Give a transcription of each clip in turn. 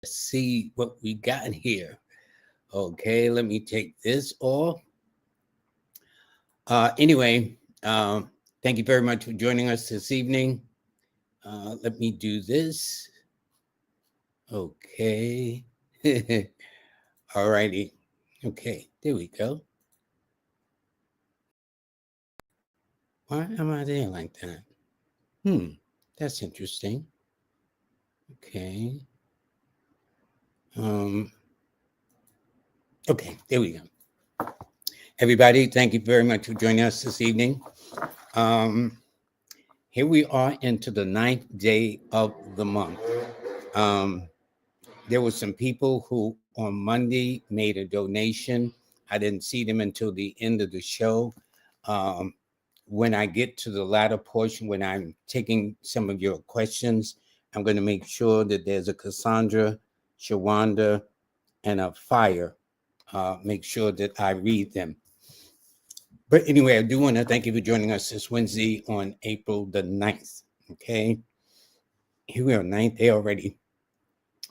see what we got here. Okay, let me take this off. Anyway, thank you very much for joining us this evening. Let me do this. Okay. All righty. Okay, there we go. Why am I there like that? That's interesting. Okay. Um, okay, there we go. Everybody, thank you very much for joining us this evening. Um, Here we are into the 9th day of the month. Um, there were some people who on Monday made a donation. I didn't see them until the end of the show. Um, when I get to the latter portion, when I'm taking some of your questions, I'm going to make sure that there's a Cassandra, Shawanda, and a Fire. Make sure that I read them. But anyway, I do want to thank you for joining us this Wednesday on April the 9th. Okay. Here we are, 9th day already.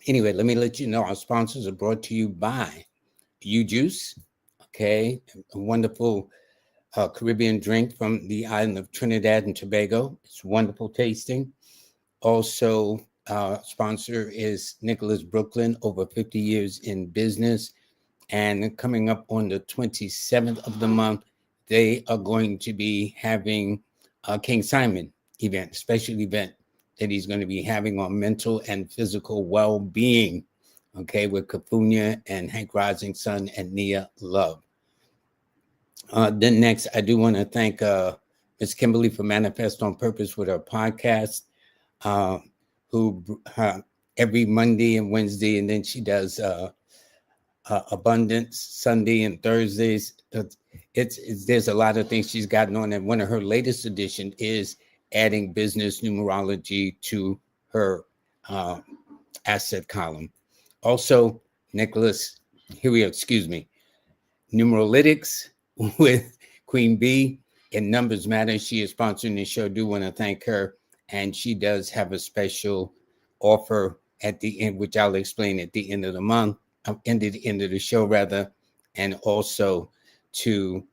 Anyway, let me let you know our sponsors are brought to you by U-Juice. Okay. A wonderful Caribbean drink from the island of Trinidad and Tobago. It's wonderful tasting. Also, sponsor is Nicholas Brooklyn, over 50 years in business. And coming up on the 27th of the month, they are going to be having a King Simon event, special event that he's going to be having on mental and physical well-being, okay, with Kafunya and Hank Rising Sun and Nia Love. Then next, I do want to thank Ms. Kimberly for Manifest on Purpose with her podcast, who every Monday and Wednesday, and then she does Abundance Sunday and Thursdays. It's there's a lot of things she's gotten on, and one of her latest addition is adding business numerology to her asset column. Also, Nicholas, Numeralytics with Queen B and Numbers Matter. She is sponsoring the show. Do want to thank her, and she does have a special offer at the end, which I'll explain at the end of the month. End of the show rather, and also to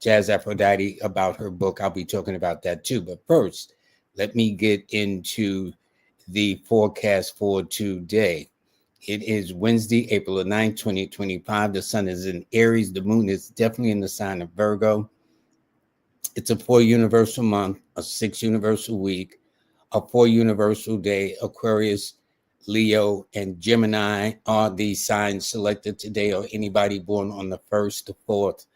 Jazz Aphrodite about her book. I'll be talking about that too. But first, let me get into the forecast for today. It is Wednesday, April the 9th, 2025. The sun is in Aries. The moon is definitely in the sign of Virgo. It's a 4 universal month, a 6 universal week, a 4 universal day. Aquarius, Leo, and Gemini are the signs selected today, or anybody born on the 1st, the 4th,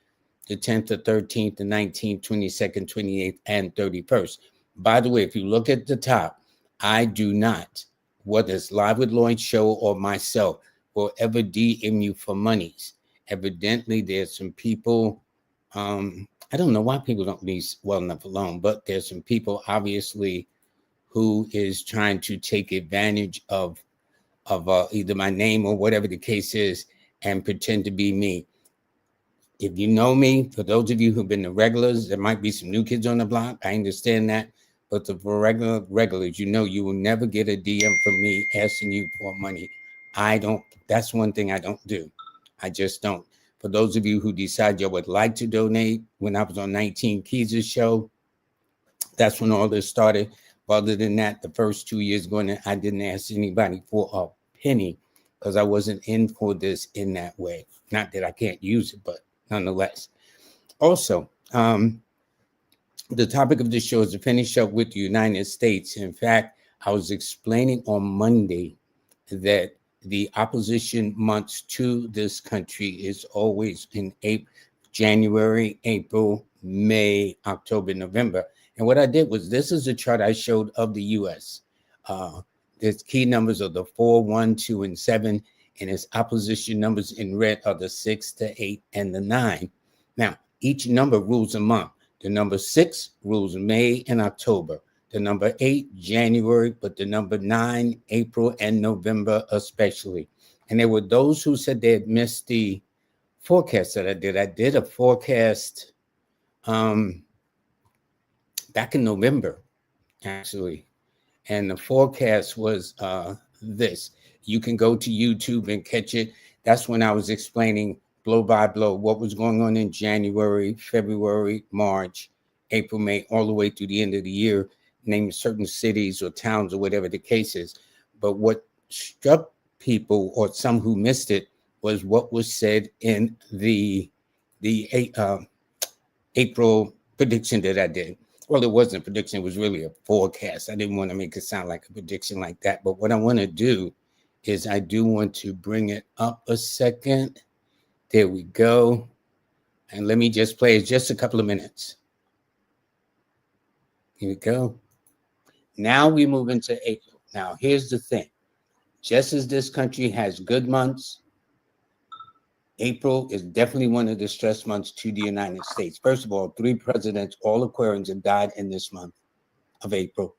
the 10th, the 13th, the 19th, 22nd, 28th, and 31st. By the way, if you look at the top, I do not, whether it's Live with Lloyd show or myself, will ever DM you for monies. Evidently, there's some people, I don't know why people don't leave well enough alone, but there's some people obviously who is trying to take advantage of either my name or whatever the case is and pretend to be me. If you know me, for those of you who've been the regulars, there might be some new kids on the block. I understand that. But for regulars, you know you will never get a DM from me asking you for money. I don't. That's one thing I don't do. I just don't. For those of you who decide you would like to donate, when I was on 19 Keys' show, that's when all this started. Other than that, the first 2 years going, I didn't ask anybody for a penny because I wasn't in for this in that way. Not that I can't use it, but nonetheless. Also, the topic of this show is to finish up with the United States. In fact, I was explaining on Monday that the opposition months to this country is always in January, April, May, October, November. And what I did was, this is a chart I showed of the U.S. There's key numbers of the 4, 1, 2, and 7, and its opposition numbers in red are the 6, the 8, and the 9. Now, each number rules a month. The number 6 rules May and October. The number 8, January, but the number 9, April, and November especially. And there were those who said they had missed the forecast that I did. I did a forecast back in November, actually. And the forecast was this. You can go to YouTube and catch it. That's when I was explaining blow by blow what was going on in January, February, March, April, May, all the way through the end of the year, naming certain cities or towns or whatever the case is. But what struck people, or some who missed it, was what was said in the April prediction that I did. Well, it wasn't a prediction, it was really a forecast. I didn't want to make it sound like a prediction like that. But what I want to do is I do want to bring it up a second. There we go. And let me just play it just a couple of minutes. Here we go. Now we move into April. Now, here's the thing. Just as this country has good months, April is definitely one of the stress months to the United States. First of all, 3 presidents, all Aquarians, have died in this month of April.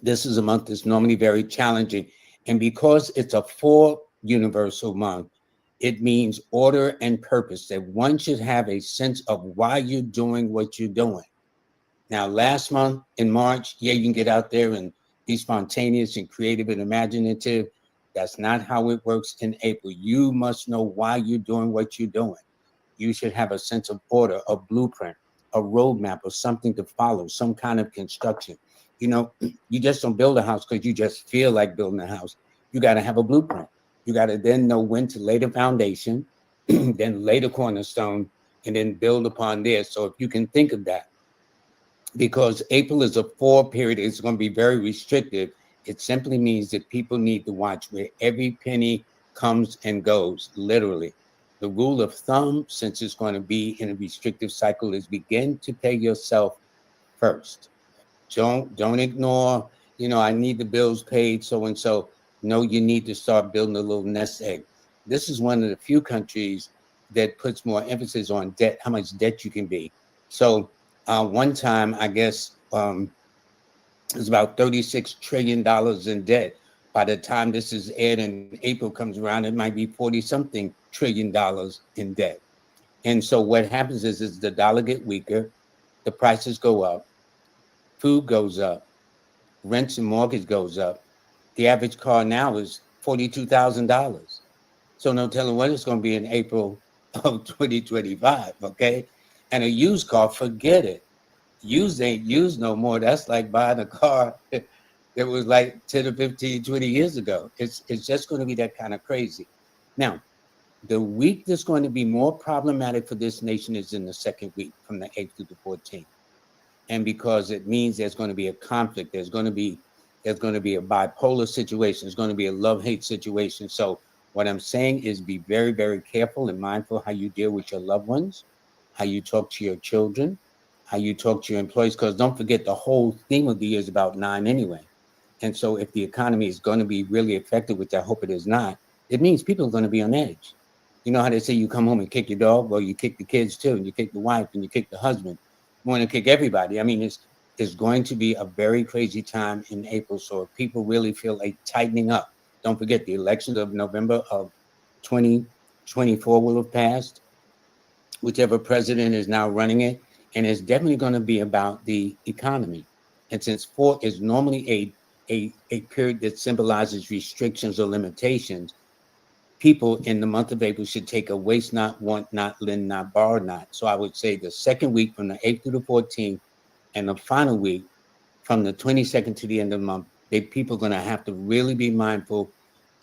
This is a month that's normally very challenging. And because it's a 4 universal month, it means order and purpose, that one should have a sense of why you're doing what you're doing. Now, last month in March, yeah, you can get out there and be spontaneous and creative and imaginative. That's not how it works in April. You must know why you're doing what you're doing. You should have a sense of order, a blueprint, a roadmap, or something to follow, some kind of construction. You know, you just don't build a house because you just feel like building a house. You got to have a blueprint. You got to then know when to lay the foundation, then lay the cornerstone, and then build upon this. So if you can think of that, because April is a 4 period, it's going to be very restrictive. It simply means that people need to watch where every penny comes and goes, literally. The rule of thumb, since it's going to be in a restrictive cycle, is begin to pay yourself first. Don't ignore, I need the bills paid, so and so. No, you need to start building a little nest egg. This is one of the few countries that puts more emphasis on debt, how much debt you can be. So one time, I guess, it's about $36 trillion in debt. By the time this is aired and April comes around, it might be 40-something trillion dollars in debt. And so what happens is the dollar get weaker, the prices go up, food goes up, rents and mortgage goes up. The average car now is $42,000. So no telling what it's going to be in April of 2025, okay? And a used car, forget it. Used ain't used no more. That's like buying a car that was like 10 or 15, 20 years ago. It's just going to be that kind of crazy. Now, the week that's going to be more problematic for this nation is in the second week, from the 8th to the 14th. And because it means there's going to be a conflict, there's going to be a bipolar situation, there's going to be a love-hate situation. So what I'm saying is be very, very careful and mindful how you deal with your loved ones, how you talk to your children, how you talk to your employees, because don't forget the whole theme of the year is about 9 anyway. And so if the economy is going to be really affected, which I hope it is not, it means people are going to be on edge. You know how they say you come home and kick your dog? Well, you kick the kids too, and you kick the wife, and you kick the husband. You want to kick everybody. I mean, it's going to be a very crazy time in April. So if people really feel like tightening up, don't forget the elections of November of 2024 will have passed, whichever president is now running it. And it's definitely going to be about the economy. And since 4 is normally a period that symbolizes restrictions or limitations, people in the month of April should take a waste not, want not, lend not, borrow not. So I would say the second week from the 8th to the 14th, and the final week from the 22nd to the end of the month, people are going to have to really be mindful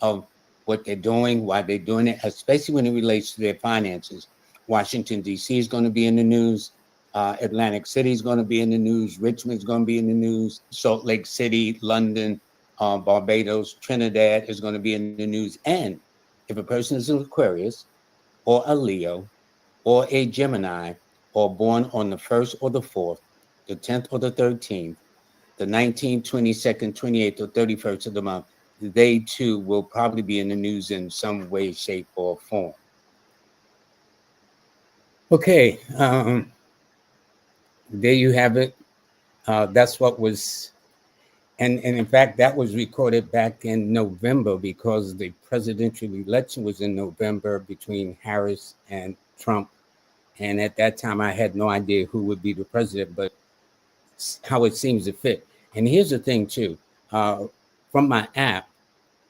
of what they're doing, why they're doing it, especially when it relates to their finances. Washington, D.C. is going to be in the news. Atlantic City is going to be in the news. Richmond is going to be in the news. Salt Lake City, London, Barbados, Trinidad is going to be in the news. And if a person is an Aquarius or a Leo or a Gemini, or born on the 1st or the 4th, the 10th or the 13th, the 19th, 22nd, 28th, or 31st of the month, they too will probably be in the news in some way, shape, or form. Okay, there you have it. That's what was, and in fact, that was recorded back in November because the presidential election was in November between Harris and Trump. And at that time, I had no idea who would be the president, but how it seems to fit. And here's the thing, too. from my app,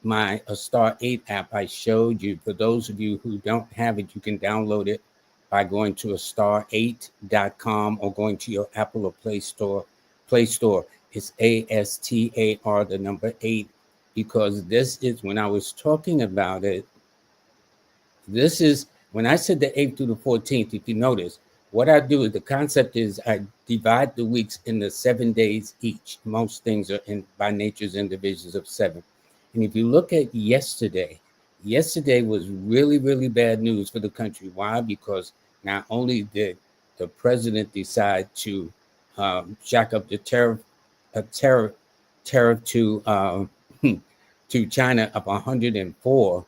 my Star 8 app I showed you. For those of you who don't have it, you can download it by going to star8.com or going to your Apple or Play Store. It's ASTAR, the number 8, because this is when I was talking about it. This is when I said the 8th through the 14th. If you notice, what I do is the concept is I divide the weeks into 7 days each. Most things are in by nature's in divisions of 7. And if you look at yesterday was really, really bad news for the country. Why? Because not only did the president decide to jack up the tariff to China up 104.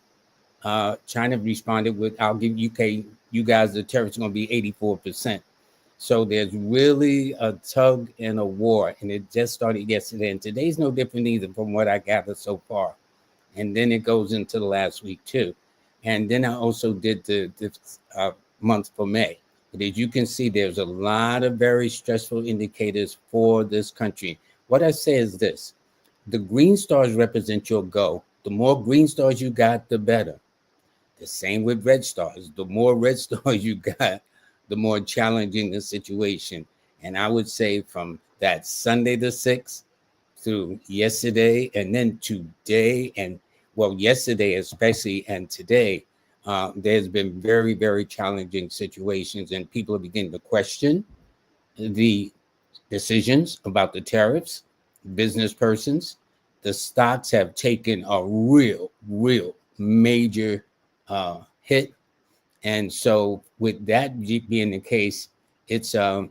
China responded with, "I'll give you guys the tariff's going to be 84%." So there's really a tug and a war, and it just started yesterday. And today's no different either, from what I gather so far. And then it goes into the last week too. And then I also did the month for May. But as you can see, there's a lot of very stressful indicators for this country. What I say is this: the green stars represent your go. The more green stars you got, the better. The same with red stars. The more red stars you got, the more challenging the situation. And I would say from that Sunday the 6th through yesterday, and then today, and well, yesterday especially, and today, there's been very, very challenging situations, and people are beginning to question the decisions about the tariffs. Business persons, the stocks have taken a real major hit. And so with that being the case, it's no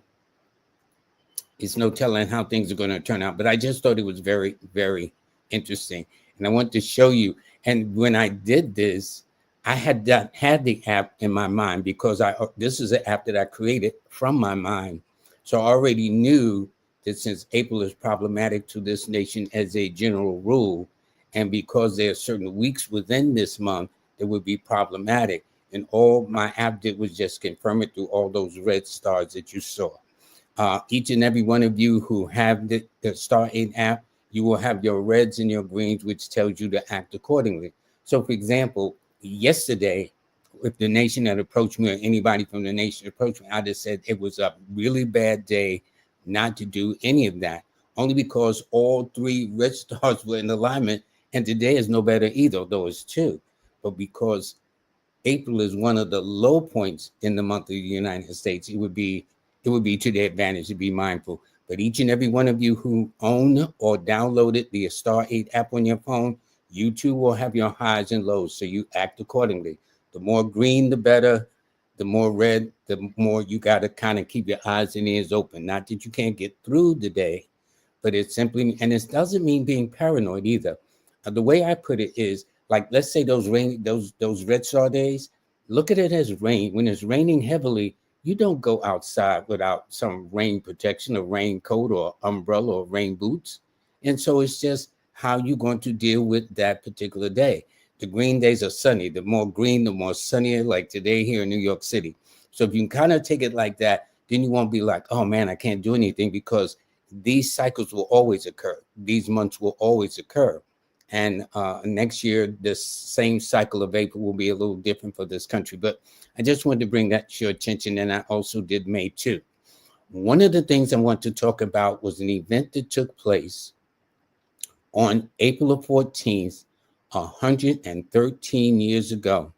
telling how things are going to turn out. But I just thought it was very, very interesting. And I want to show you. And when I did this, I had the app in my mind, because this is an app that I created from my mind. So I already knew that since April is problematic to this nation as a general rule, and because there are certain weeks within this month that would be problematic, and all my app did was just confirm it through all those red stars that you saw. Each and every one of you who have the Star 8 app, you will have your reds and your greens, which tells you to act accordingly. So, for example, yesterday, if the nation had approached me, or anybody from the nation approached me, I just said it was a really bad day not to do any of that, only because all 3 red stars were in alignment, and today is no better either, though it's 2. But because April is one of the low points in the month of the United States, it would be to their advantage to be mindful. But each and every one of you who own or downloaded the Star 8 app on your phone, you too will have your highs and lows, so you act accordingly. The more green, the better. The more red, the more you got to kind of keep your eyes and ears open. Not that you can't get through the day, but it's simply, and it doesn't mean being paranoid either. The way I put it is, like, let's say those red star days, look at it as rain. When it's raining heavily, you don't go outside without some rain protection, a raincoat or umbrella or rain boots. And so it's just how you're going to deal with that particular day. The green days are sunny. The more green, the more sunnier, like today here in New York City. So if you can kind of take it like that, then you won't be like, oh man, I can't do anything, because these cycles will always occur. These months will always occur. And next year, the same cycle of April will be a little different for this country. But I just wanted to bring that to your attention. And I also did May too. One of the things I want to talk about was an event that took place on April 14th, 113 years ago.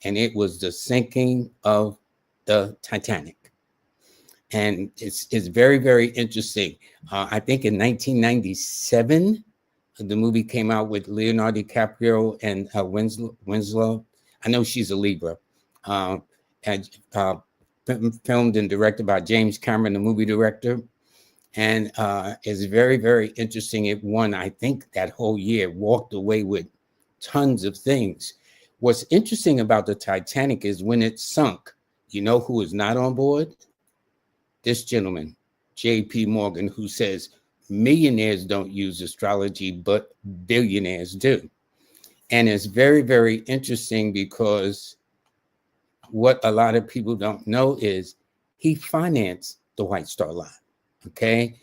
And it was the sinking of the Titanic. And it's very, very interesting. I think in 1997, the movie came out with Leonardo DiCaprio and Winslow. I know she's a Libra. And filmed and directed by James Cameron, the movie director. And it's very, very interesting. It won, I think, that whole year, walked away with tons of things. What's interesting about the Titanic is when it sunk, you know who is not on board? This gentleman, J.P. Morgan, who says millionaires don't use astrology, but billionaires do. And it's very, very interesting, because what a lot of people don't know is he financed the White Star Line. Okay.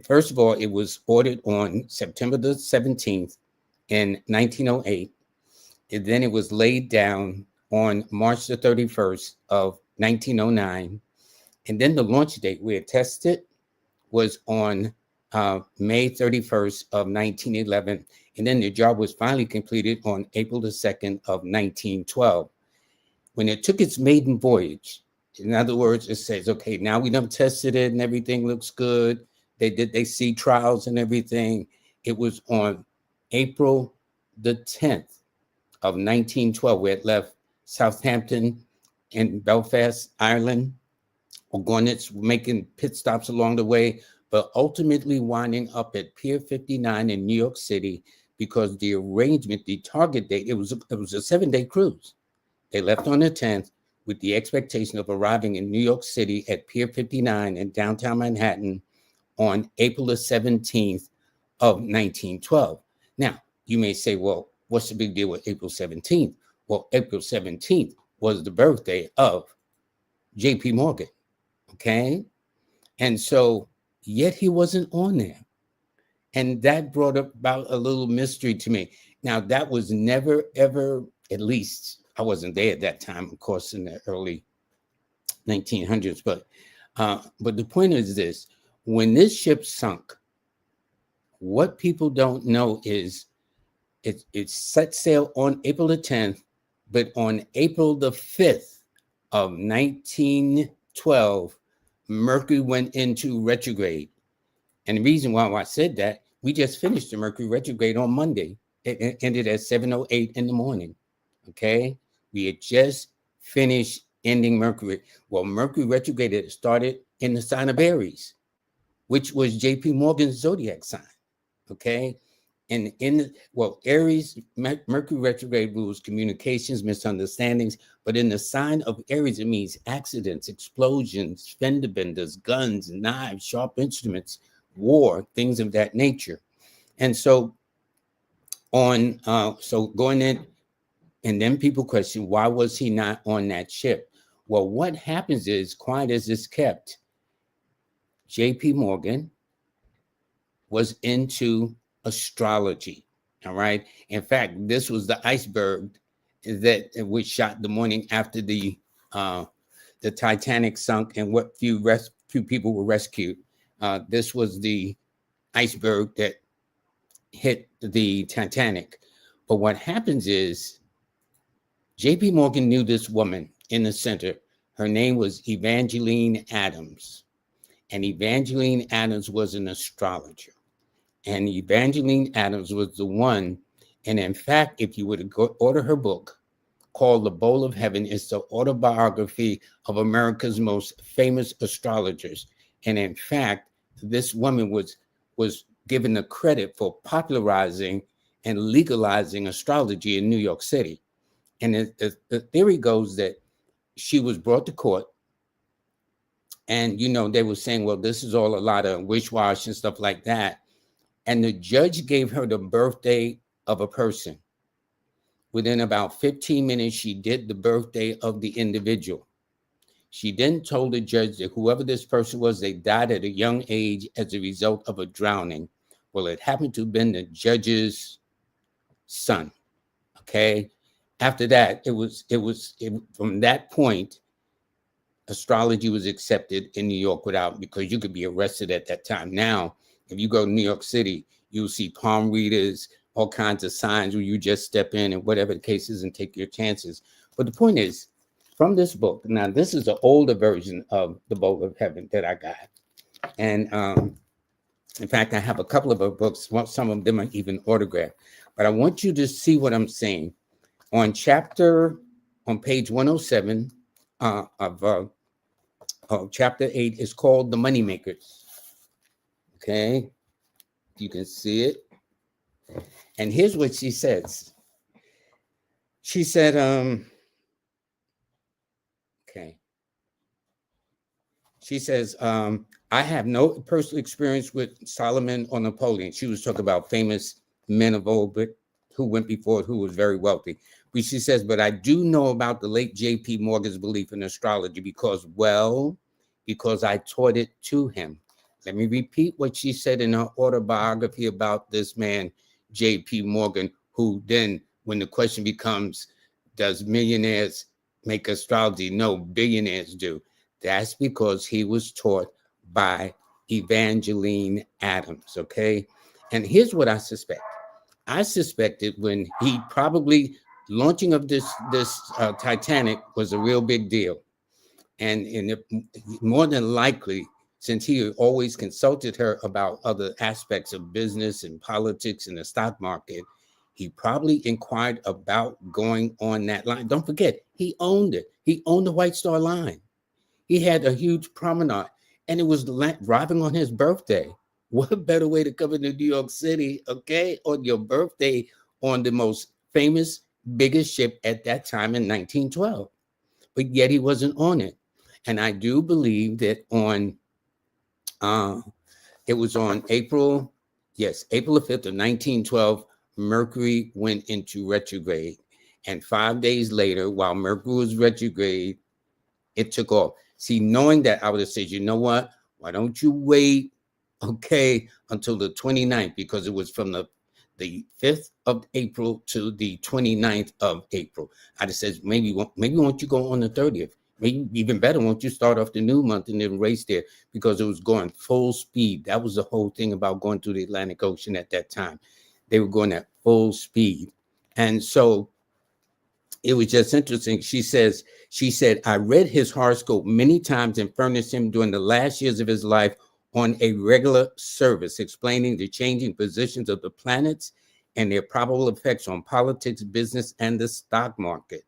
First of all, it was ordered on September the 17th in 1908. And then it was laid down on March the 31st of 1909. And then the launch date where it tested was on May 31st of 1911. And then the job was finally completed on April the 2nd of 1912. When it took its maiden voyage, in other words, it says, okay, now we done tested it and everything looks good. They see trials and everything. It was on April the 10th of 1912 where it left Southampton and Belfast, Ireland, or going its making pit stops along the way, but ultimately winding up at Pier 59 in New York City because the arrangement, the target date, it was a 7-day cruise. They left on the 10th with the expectation of arriving in New York City at Pier 59 in downtown Manhattan on April the 17th of 1912. Now, you may say, well, what's the big deal with April 17th? Well, April 17th was the birthday of J.P. Morgan, okay? And so, yet he wasn't on there. And that brought about a little mystery to me. Now, that was never, ever, at least I wasn't there at that time, of course, in the early 1900s. But the point is this: when this ship sunk, what people don't know is it set sail on April the 10th, but on April the 5th of 1912, Mercury went into retrograde. And the reason why I said that, we just finished the Mercury retrograde on Monday. It ended at 7:08 in the morning, okay? We had just finished ending Mercury. Well, Mercury retrograde had started in the sign of Aries, which was J.P. Morgan's zodiac sign, okay? And Aries, Mercury retrograde rules communications, misunderstandings, but in the sign of Aries, it means accidents, explosions, fender benders, guns, knives, sharp instruments, war, things of that nature. And so going in, and then people question, why was he not on that ship? Well, what happens is, quiet as it's kept, J.P. Morgan was into astrology, all right? In fact, this was the iceberg that was shot the morning after the Titanic sunk and what few people were rescued. This was the iceberg that hit the Titanic. But what happens is, J.P. Morgan knew this woman in the center. Her name was Evangeline Adams. And Evangeline Adams was an astrologer. And Evangeline Adams was the one. And in fact, if you were to go order her book called The Bowl of Heaven, it's the autobiography of America's most famous astrologers. And in fact, this woman was given the credit for popularizing and legalizing astrology in New York City. And the theory goes that she was brought to court, and, they were saying, well, this is all a lot of wish-wash and stuff like that. And the judge gave her the birthday of a person. Within about 15 minutes, she did the birthday of the individual. She then told the judge that whoever this person was, they died at a young age as a result of a drowning. Well, it happened to have been the judge's son, okay? After that, from that point, astrology was accepted in New York because you could be arrested at that time. Now, if you go to New York City, you'll see palm readers, all kinds of signs where you just step in and whatever the case is and take your chances. But the point is, from this book, now this is an older version of The Bowl of Heaven that I got. And in fact, I have a couple of her books. Well, some of them are even autographed. But I want you to see what I'm saying. On page 107 of chapter 8 is called The Moneymakers. Okay, you can see it. And here's what she says. She said, okay. She says, I have no personal experience with Solomon or Napoleon. She was talking about famous men of old, but who went before, who was very wealthy. But she says, but I do know about the late J.P. Morgan's belief in astrology because I taught it to him. Let me repeat what she said in her autobiography about this man, J.P. Morgan, who then, when the question becomes, does millionaires make astrology? No, billionaires do. That's because he was taught by Evangeline Adams, okay? And here's what I suspect. I suspected when he probably launching of this Titanic was a real big deal. And more than likely, since he always consulted her about other aspects of business and politics and the stock market, he probably inquired about going on that line. Don't forget, he owned it. He owned the White Star Line. He had a huge promenade, and it was driving on his birthday. What better way to come into New York City, okay, on your birthday on the most famous, biggest ship at that time in 1912? But yet he wasn't on it. And I do believe that it was on April the 5th of 1912, Mercury went into retrograde. And 5 days later, while Mercury was retrograde, it took off. See, knowing that, I would have said, you know what? Why don't you wait, okay, until the 29th? Because it was from the 5th of April to the 29th of April. I'd have said, maybe won't you go on the 30th? Maybe even better, won't you start off the new month and then race there? Because it was going full speed. That was the whole thing about going through the Atlantic Ocean at that time. They were going at full speed. And so it was just interesting. She said, I read his horoscope many times and furnished him during the last years of his life on a regular service, explaining the changing positions of the planets and their probable effects on politics, business, and the stock market.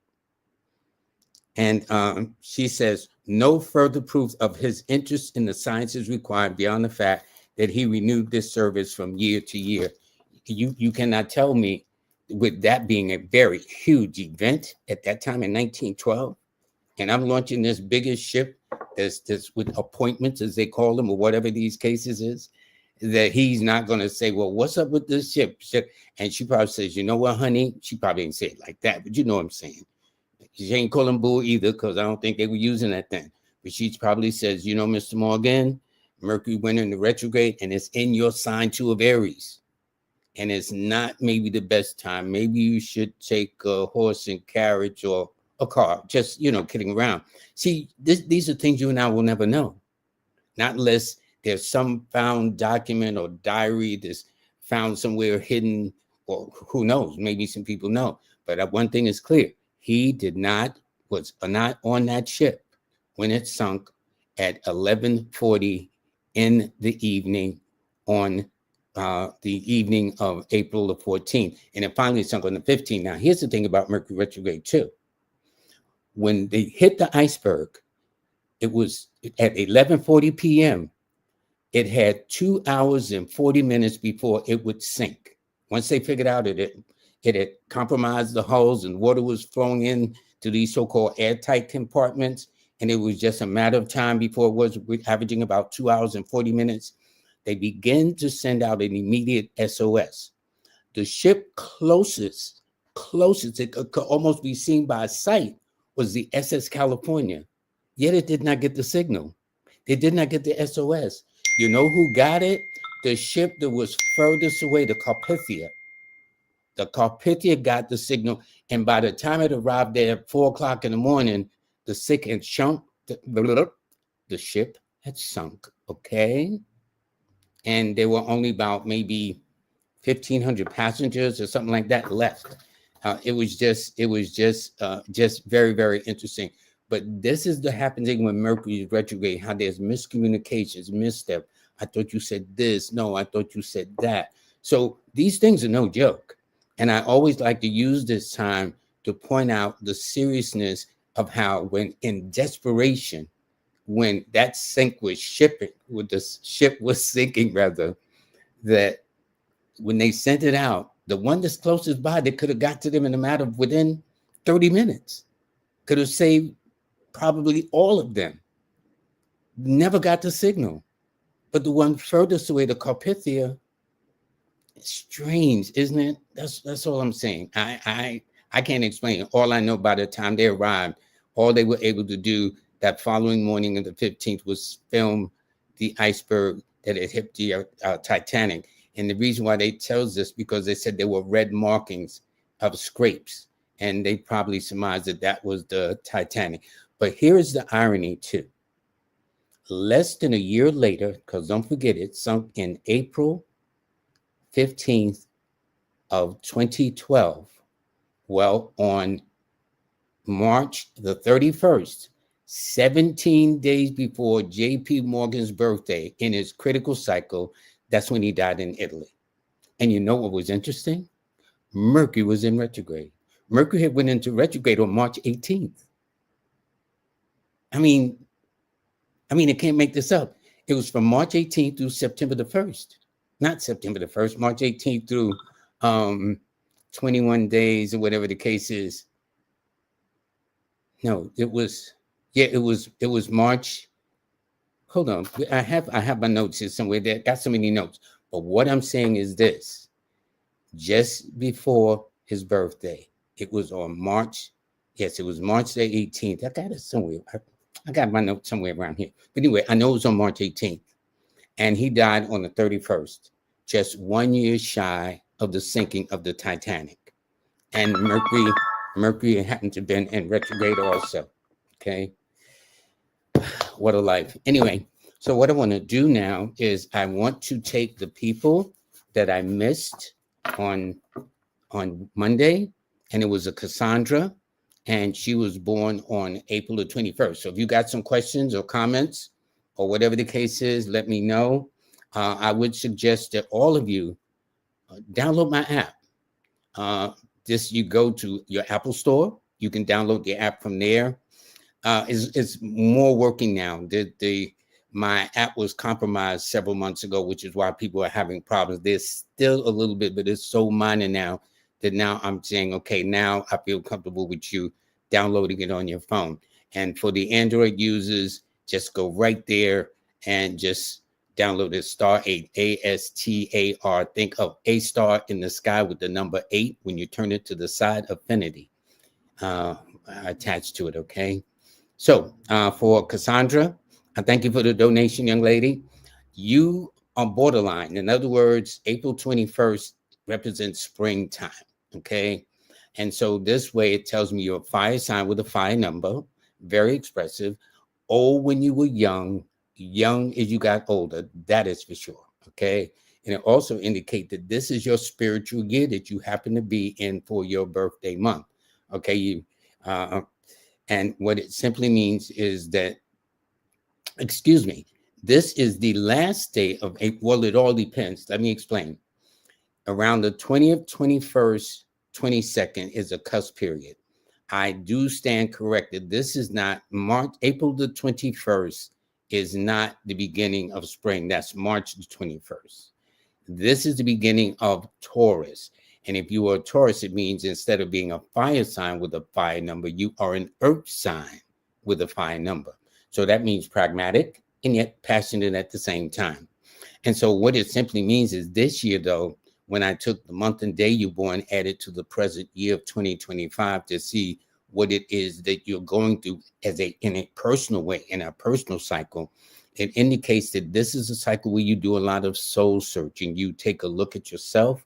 And she says, no further proof of his interest in the sciences required beyond the fact that he renewed this service from year to year. You cannot tell me, with that being a very huge event at that time in 1912, and I'm launching this biggest ship, this with appointments, as they call them, or whatever these cases is, that he's not going to say, well, what's up with this ship? And she probably says, you know what, honey? She probably didn't say it like that, but you know what I'm saying. She ain't calling bull either, because I don't think they were using that then. But she probably says, you know, Mr. Morgan, Mercury went into retrograde, and it's in your sign too of Aries. And it's not maybe the best time. Maybe you should take a horse and carriage or a car, just, kidding around. See, these are things you and I will never know. Not unless there's some found document or diary that's found somewhere hidden, or who knows, maybe some people know. But one thing is clear. He was not on that ship when it sunk at 11:40 in the evening on the evening of April the 14th. And it finally sunk on the 15th. Now, here's the thing about Mercury retrograde, too. When they hit the iceberg, it was at 11:40 p.m. It had 2 hours and 40 minutes before it would sink. Once they figured out it had compromised the hulls and water was flowing in to these so-called airtight compartments, and it was just a matter of time before it was averaging about 2 hours and 40 minutes. They began to send out an immediate SOS. The ship closest, it could almost be seen by sight, was the SS California. Yet it did not get the signal. They did not get the SOS. You know who got it? The ship that was furthest away, the Carpathia. The Carpathia got the signal, and by the time it arrived there at 4:00 in the morning, the ship had sunk. The ship had sunk, okay? And there were only about maybe 1,500 passengers or something like that left. It was just very, very interesting. But this is the happening when Mercury is retrograde, how there's miscommunications, misstep. I thought you said this. No, I thought you said that. So these things are no joke. And I always like to use this time to point out the seriousness of how, when in desperation, when that sink was shipping, when the ship was sinking, rather, that when they sent it out, the one that's closest by, they could have got to them in a matter of within 30 minutes, could have saved probably all of them. Never got the signal. But the one furthest away, the Carpathia, strange, isn't it? That's all I'm saying. I can't explain it. All I know, by the time they arrived, all they were able to do that following morning of the 15th was film the iceberg that it hit the Titanic. And the reason why they tells this, because they said there were red markings of scrapes, and they probably surmised that that was the Titanic. But here is the irony too. Less than a year later, because don't forget it sunk in April 15th of 2012. Well, on March the 31st, 17 days before J.P. Morgan's birthday in his critical cycle, that's when he died in Italy. And you know what was interesting? Mercury was in retrograde. Mercury had went into retrograde on March 18th. I mean, I can't make this up. It was from March 18th through September the 1st. Not September the 1st, March 18th through 21 days or whatever the case is. No, it was March. Hold on. I have my notes here somewhere. There got so many notes. But what I'm saying is this: just before his birthday, it was on March. Yes, it was March the 18th. I got it somewhere. I got my notes somewhere around here. But anyway, I know it was on March 18th. And he died on the 31st, just 1 year shy of the sinking of the Titanic. And Mercury happened to have been in retrograde also. Okay. What a life. Anyway, so what I want to do now is I want to take the people that I missed on Monday, and it was a Cassandra, and she was born on April the 21st. So if you got some questions or comments or whatever the case is, let me know. I would suggest that all of you download my app. You go to your Apple store. You can download the app from there. It's more working now. My app was compromised several months ago, which is why people are having problems. There's still a little bit, but it's so minor now that now I'm saying, okay, now I feel comfortable with you downloading it on your phone. And for the Android users, just go right there and just download it. *8, ASTAR. Think of a star in the sky with the number 8 when you turn it to the side, affinity attached to it. Okay. So for Cassandra, I thank you for the donation, young lady. You are borderline. In other words, April 21st represents springtime. Okay. And so this way it tells me you're a fire sign with a fire number, very expressive. Old when you were young as you got older, that is for sure. Okay. And it also indicates that this is your spiritual year that you happen to be in for your birthday month. Okay. And what it simply means is that, this is the last day of April. Well, it all depends. Let me explain. Around the 20th, 21st, 22nd is a cusp period. I do stand corrected. This is not March. April the 21st is not the beginning of spring. That's March the 21st. This is the beginning of Taurus. And if you are a Taurus, it means instead of being a fire sign with a fire number, you are an earth sign with a fire number. So that means pragmatic and yet passionate at the same time. And so what it simply means is this year, though, when I took the month and day you're born, added to the present year of 2025 to see what it is that you're going through in a personal way, in a personal cycle, it indicates that this is a cycle where you do a lot of soul searching. You take a look at yourself,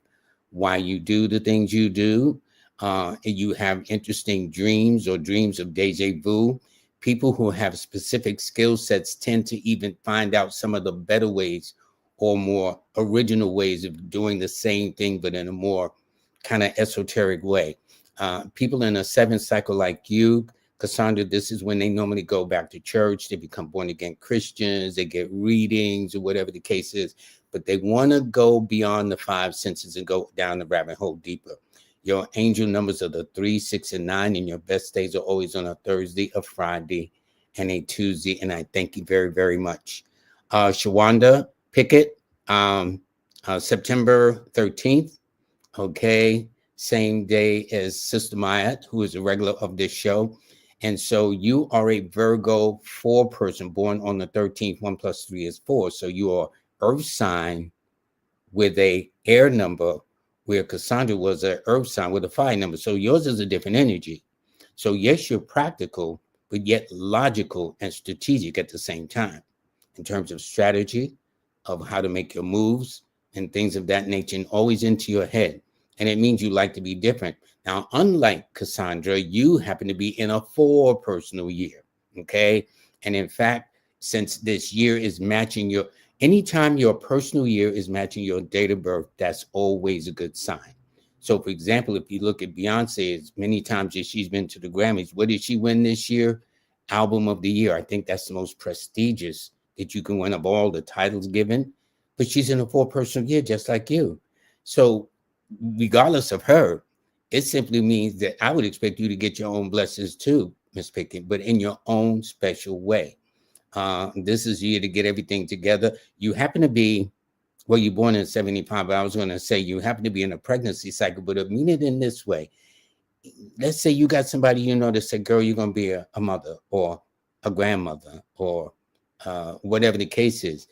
why you do the things you do. And you have interesting dreams or dreams of deja vu. People who have specific skill sets tend to even find out some of the better ways or more original ways of doing the same thing, but in a more kind of esoteric way. People in a 7th cycle like you, Cassandra, this is when they normally go back to church. They become born again Christians. They get readings or whatever the case is, but they want to go beyond the 5 senses and go down the rabbit hole deeper. Your angel numbers are the 3, 6, and 9, and your best days are always on a Thursday, a Friday, and a Tuesday. And I thank you very, very much. Shawanda Pickett, September 13th. Okay. Same day as Sister Maya, who is a regular of this show. And so you are a Virgo 4 person born on the 13th. 1 + 3 is 4. So you are earth sign with a air number, where Cassandra was an earth sign with a fire number. So yours is a different energy. So yes, you're practical, but yet logical and strategic at the same time in terms of strategy, of how to make your moves and things of that nature, and always into your head. And it means you like to be different. Now, unlike Cassandra, you happen to be in a 4 personal year. Okay. And in fact, since this year is matching your, anytime your personal year is matching your date of birth, that's always a good sign. So, for example, if you look at Beyonce, as many times as she's been to the Grammys, what did she win this year? Album of the Year. I think that's the most prestigious that you can win of all the titles given. But she's in a 4 personal year, just like you. So, regardless of her, it simply means that I would expect you to get your own blessings too, Miss Pickett, but in your own special way. This is year to get everything together. You happen to be, well, you're born in 75, but I was going to say you happen to be in a pregnancy cycle, but I mean it in this way. Let's say you got somebody you know that said, girl, you're going to be a mother or a grandmother or whatever the case is.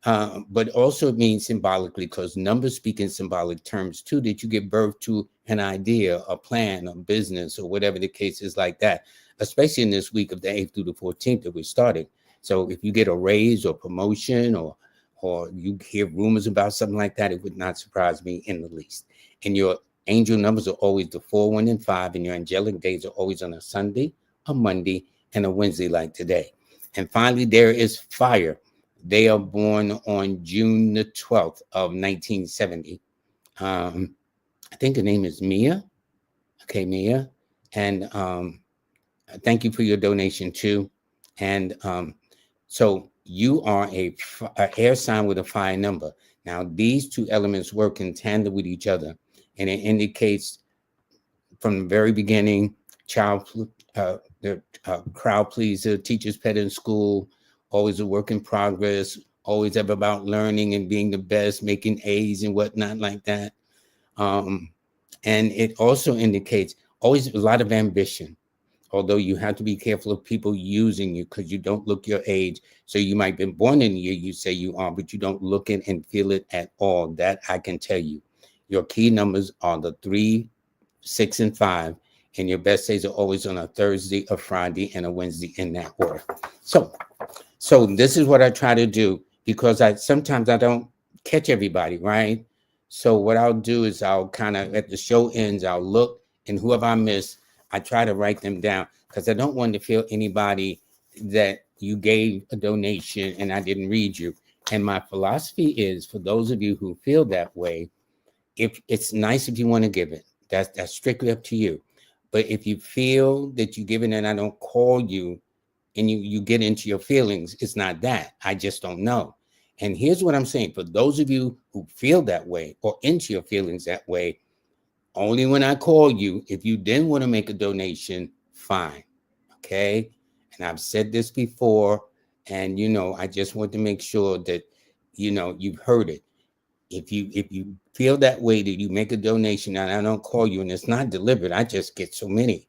But also it means symbolically, because numbers speak in symbolic terms too, that you give birth to an idea, a plan, a business, or whatever the case is like that, especially in this week of the 8th through the 14th that we're starting. So if you get a raise or promotion or you hear rumors about something like that, it would not surprise me in the least. And your angel numbers are always the 4, 1, and 5, and your angelic days are always on a Sunday, a Monday, and a Wednesday like today. And finally, there is fire. They are born on June the 12th of 1970. I think her name is Mia. Okay, Mia. And thank you for your donation too. And so you are a air sign with a fire number. Now, these two elements work in tandem with each other, and it indicates from the very beginning, the crowd pleaser, teacher's pet in school, always a work in progress, always ever about learning and being the best, making A's and whatnot like that. And it also indicates always a lot of ambition, although you have to be careful of people using you because you don't look your age. So you might have been born in the year you say you are, but you don't look it and feel it at all. That I can tell you. Your key numbers are the 3, 6, and 5, and your best days are always on a Thursday, a Friday, and a Wednesday in that order. So this is what I try to do, because sometimes I don't catch everybody, right? So what I'll do is I'll kind of, at the show ends, I'll look, and whoever I miss, I try to write them down, because I don't want to feel anybody that you gave a donation and I didn't read you. And my philosophy is, for those of you who feel that way, if it's nice if you want to give it, that's strictly up to you. But if you feel that you give it and I don't call you and you get into your feelings, it's not that. I just don't know. And here's what I'm saying. For those of you who feel that way or into your feelings that way, only when I call you. If you didn't want to make a donation, fine. Okay. And I've said this before, and I just want to make sure that you've heard it. If you feel that way, that you make a donation and I don't call you and it's not delivered, I just get so many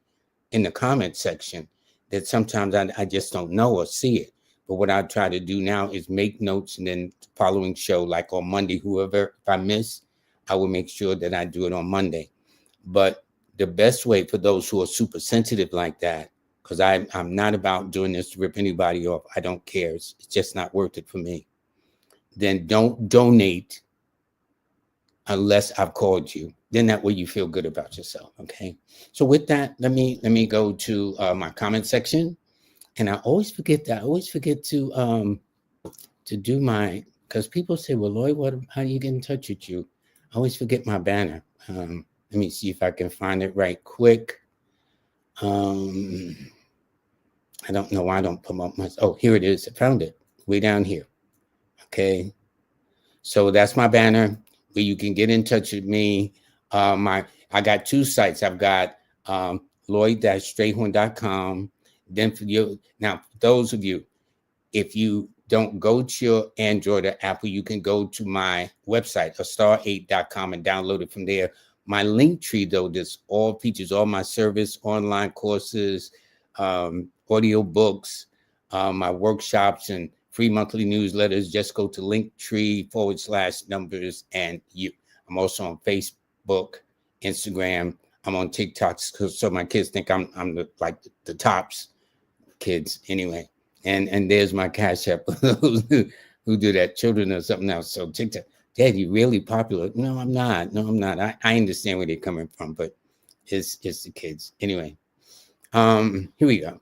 in the comment section that sometimes I just don't know or see it. But what I try to do now is make notes, and then the following show, like on Monday, whoever, if I miss, I will make sure that I do it on Monday. But the best way for those who are super sensitive like that, because I'm not about doing this to rip anybody off. I don't care. It's just not worth it for me. Then don't donate unless I've called you. Then that way you feel good about yourself. Okay. So with that, let me go to my comment section. And I always forget that. I always forget to do my, because people say, well, Lloyd, how do you get in touch with you? I always forget my banner. Let me see if I can find it right quick. I don't know why I don't promote my, oh, here it is. I found it way down here. Okay. So that's my banner where you can get in touch with me. I got 2 sites. I've got Lloyd-Strayhorn.com. Then for those of you, if you don't go to your Android or Apple, you can go to my website, astar8.com, and download it from there. My link tree, though, this all features all my service, online courses, audio books, my workshops, and free monthly newsletters. Just go to Linktree/numbers and you. I'm also on Facebook, Instagram. I'm on TikTok, so my kids think I'm the tops kids anyway. And there's my Cash App for those who do that, children or something else. So TikTok, Dad, you really popular. No, I'm not. No, I'm not. I understand where they're coming from, but it's the kids. Anyway, here we go.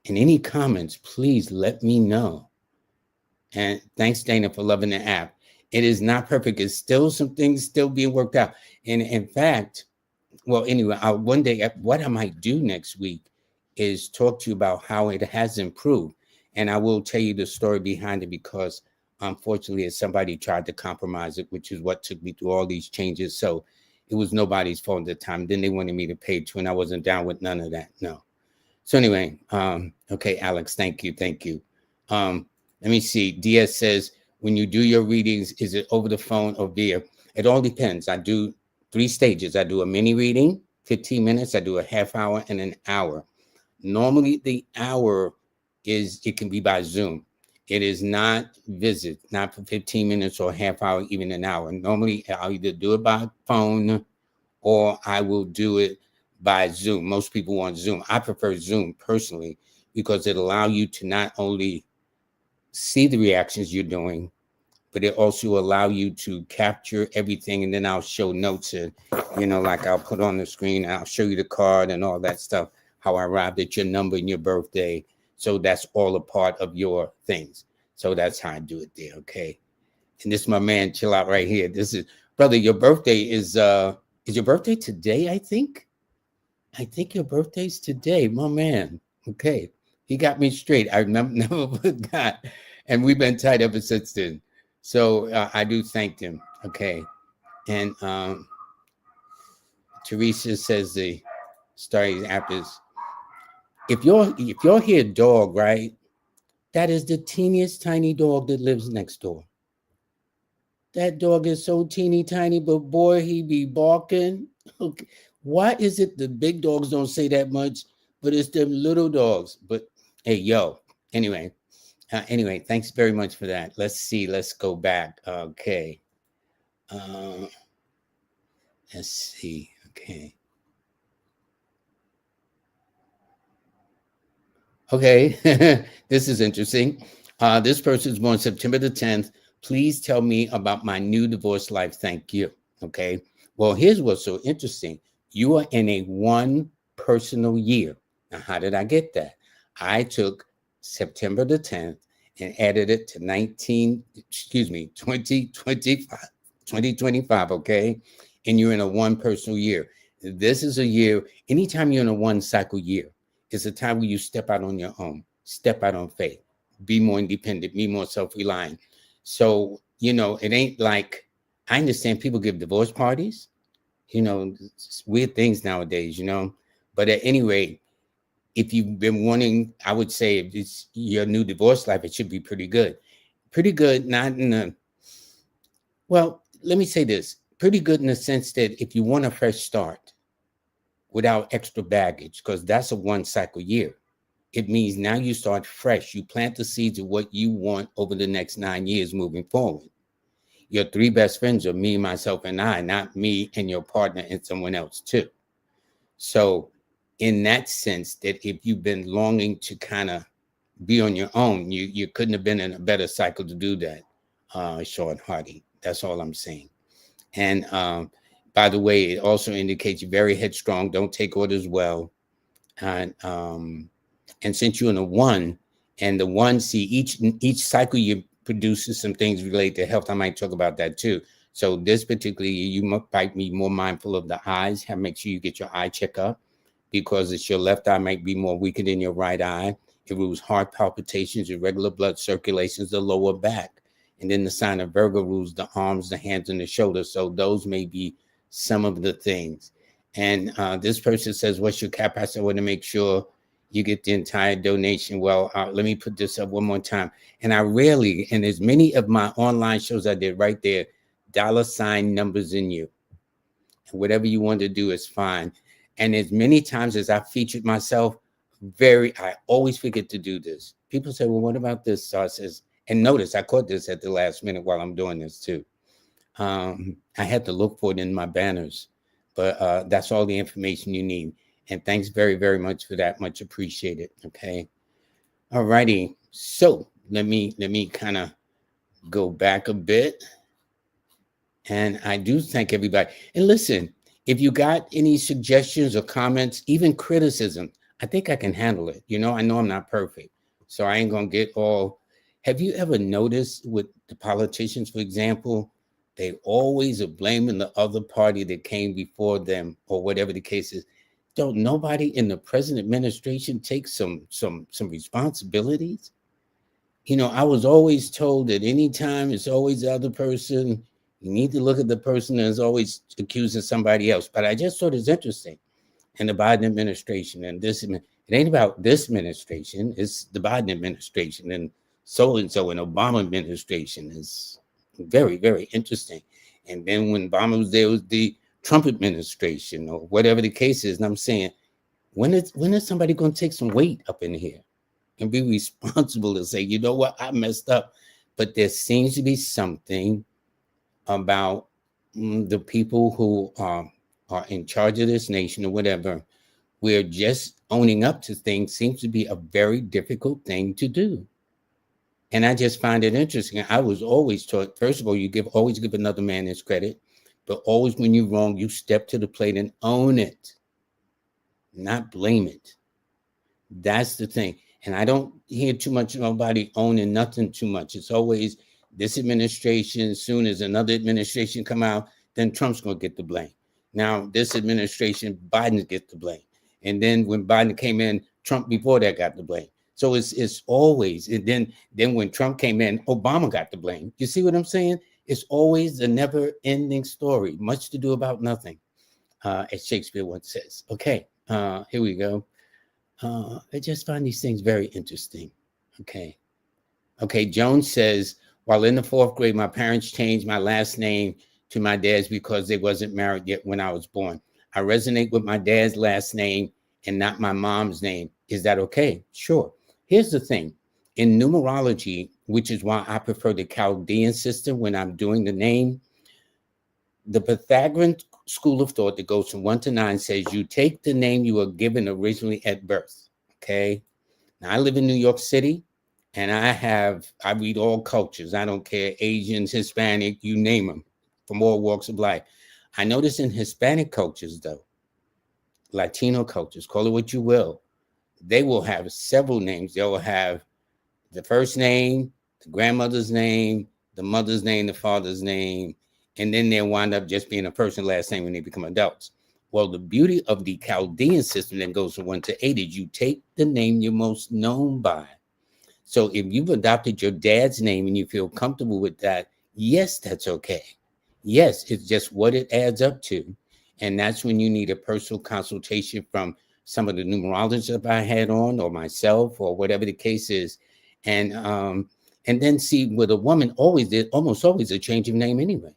In any comments, please let me know. And thanks, Dana, for loving the app. It is not perfect. It's still some things still being worked out. And in fact, well, anyway, one day, what I might do next week is talk to you about how it has improved. And I will tell you the story behind it because unfortunately, somebody tried to compromise it, which is what took me through all these changes. So it was nobody's fault at the time. Then they wanted me to pay too, and I wasn't down with none of that. No. So anyway, okay, Alex, thank you. Thank you. Let me see. Diaz says, when you do your readings, is it over the phone or via? It all depends. I do 3 stages. I do a mini reading, 15 minutes. I do a half hour and an hour. Normally the hour it can be by Zoom. It is not visit, not for 15 minutes or a half hour, even an hour. Normally I'll either do it by phone or I will do it by Zoom. Most people want Zoom. I prefer Zoom personally because it allows you to not only see the reactions you're doing, but it also allow you to capture everything. And then I'll show notes and, like I'll put on the screen, and I'll show you the card and all that stuff, how I arrived at your number and your birthday. So that's all a part of your things. So that's how I do it there. Okay. And this is my man, chill out right here. This is, brother, your birthday is your birthday today? I think your birthday's today, my man. Okay. He got me straight. I never forgot. And we've been tight ever since then. So I do thank him. Okay. And Teresa says the story after this. If you're here dog, right? That is the teeniest tiny dog that lives next door. That dog is so teeny tiny, but boy, he be barking. Okay. Why is it the big dogs don't say that much, but it's them little dogs? But hey, yo. Anyway, thanks very much for that. Let's see. Let's go back. Okay. Let's see. Okay. Okay. This is interesting. This person is born September the 10th. Please tell me about my new divorce life. Thank you. Okay. Well, here's what's so interesting. You are in a one personal year. Now, how did I get that? I took September the 10th and added it to 2025. Okay. And you're in a one personal year. This is a year, anytime you're in a one cycle year, it's a time where you step out on your own, step out on faith, be more independent, be more self-reliant. So, it ain't like, I understand people give divorce parties, weird things nowadays, but at any rate, if you've been wanting, I would say if it's your new divorce life, it should be pretty good. Pretty good, not in a, well, let me say this, pretty good in the sense that if you want a fresh start without extra baggage, because that's a one cycle year, it means now you start fresh. You plant the seeds of what you want over the next 9 years moving forward. Your 3 best friends are me, myself, and I, not me and your partner and someone else too. So in that sense, that if you've been longing to kind of be on your own, you couldn't have been in a better cycle to do that, Sean Hardy. That's all I'm saying. And by the way, it also indicates you're very headstrong, don't take orders well. And since you're in a one, and the one, see, each cycle you produces some things related to health. I might talk about that too. So this particularly, you might be more mindful of the eyes. Make sure you get your eye checkup, because it's your left eye might be more weaker than your right eye. It rules heart palpitations, irregular blood circulations, the lower back. And then the sign of Virgo rules the arms, the hands, and the shoulders. So those may be some of the things. And this person says, what's your capacity? I want to make sure you get the entire donation. Well, let me put this up one more time. And I rarely, and as many of my online shows I did right there, $ numbers in you. And whatever you want to do is fine. And as many times as I featured myself, I always forget to do this. People say, well, what about this? So I says, and notice I caught this at the last minute while I'm doing this too. I had to look for it in my banners, but that's all the information you need. And thanks very, very much for that. Much appreciated. Okay. All righty. So let me kind of go back a bit. And I do thank everybody. And listen, if you got any suggestions or comments, even criticism, I think I can handle it. I know I'm not perfect, so I ain't gonna get all. Have you ever noticed with the politicians, for example, they always are blaming the other party that came before them or whatever the case is? Don't nobody in the present administration take some responsibilities? I was always told that anytime it's always the other person, you need to look at the person that's always accusing somebody else. But I just thought it's interesting in the Biden administration and it ain't about this administration, it's the Biden administration and so and Obama administration is very, very interesting. And then when Obama was there, it was the Trump administration or whatever the case is. And I'm saying, when is somebody going to take some weight up in here and be responsible to say, you know what, I messed up? But there seems to be something about the people who are in charge of this nation or whatever, where just owning up to things seems to be a very difficult thing to do. And I just find it interesting. I was always taught, first of all, always give another man his credit, but always when you're wrong, you step to the plate and own it, not blame it. That's the thing. And I don't hear too much of nobody owning nothing too much. It's always this administration. As soon as another administration come out, then Trump's going to get the blame. Now, this administration, Biden gets the blame. And then when Biden came in, Trump before that got the blame. So it's always, and then when Trump came in, Obama got the blame. You see what I'm saying? It's always a never-ending story, much to do about nothing, as Shakespeare once says. Okay, here we go. I just find these things very interesting. Okay, Jones says, while in the 4th grade, my parents changed my last name to my dad's because they wasn't married yet when I was born. I resonate with my dad's last name and not my mom's name. Is that okay? Sure. Here's the thing. In numerology, which is why I prefer the Chaldean system when I'm doing the name, the Pythagorean school of thought that goes from 1 to 9 says you take the name you were given originally at birth. Okay. Now I live in New York City and I read all cultures. I don't care, Asians, Hispanic, you name them, from all walks of life. I notice in Hispanic cultures, though, Latino cultures, call it what you will, they will have several names. They will have the first name, the grandmother's name, the mother's name, the father's name, and then they'll wind up just being a first and last name when they become adults. Well, the beauty of the Chaldean system that goes from 1 to 8 is you take the name you're most known by. So if you've adopted your dad's name and you feel comfortable with that, yes, that's okay. Yes, it's just what it adds up to. And that's when you need a personal consultation from some of the numerologists that I had on, or myself, or whatever the case is. And then see, with a woman, almost always a change of name anyway.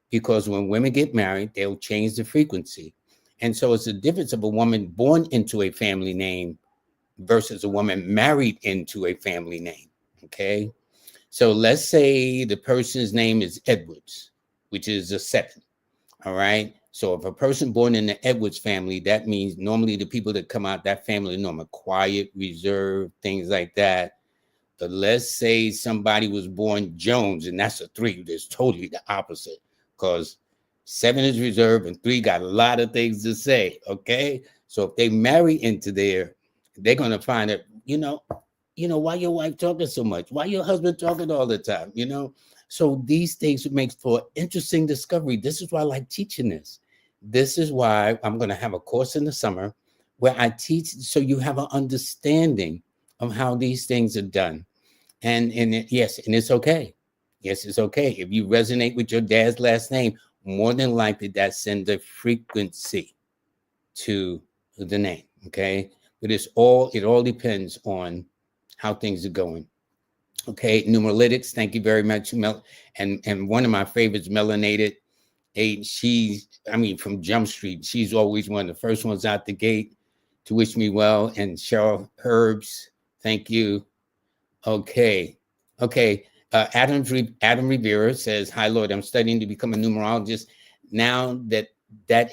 Because when women get married, they'll change the frequency. And so it's the difference of a woman born into a family name versus a woman married into a family name. Okay. So let's say the person's name is Edwards, which is a 7. All right. So if a person born in the Edwards family, that means normally the people that come out that family are normally quiet, reserved, things like that. But let's say somebody was born Jones, and that's a 3. That's totally the opposite, because 7 is reserved and 3 got a lot of things to say. Okay. So if they marry into there, they're going to find that, why your wife talking so much? Why your husband talking all the time? So these things make for interesting discovery. This is why I like teaching this. This is why I'm going to have a course in the summer where I teach, so you have an understanding of how these things are done. And yes, and it's okay. Yes, it's okay. If you resonate with your dad's last name, more than likely that sends a frequency to the name. Okay. But it all depends on how things are going. Okay. Numeralytics. Thank you very much. And one of my favorites, Melanated 8. From Jump Street, she's always one of the first ones out the gate to wish me well. And Cheryl Herbs, thank you. Okay. Adam Rivera says, hi, Lord, I'm studying to become a numerologist. Now that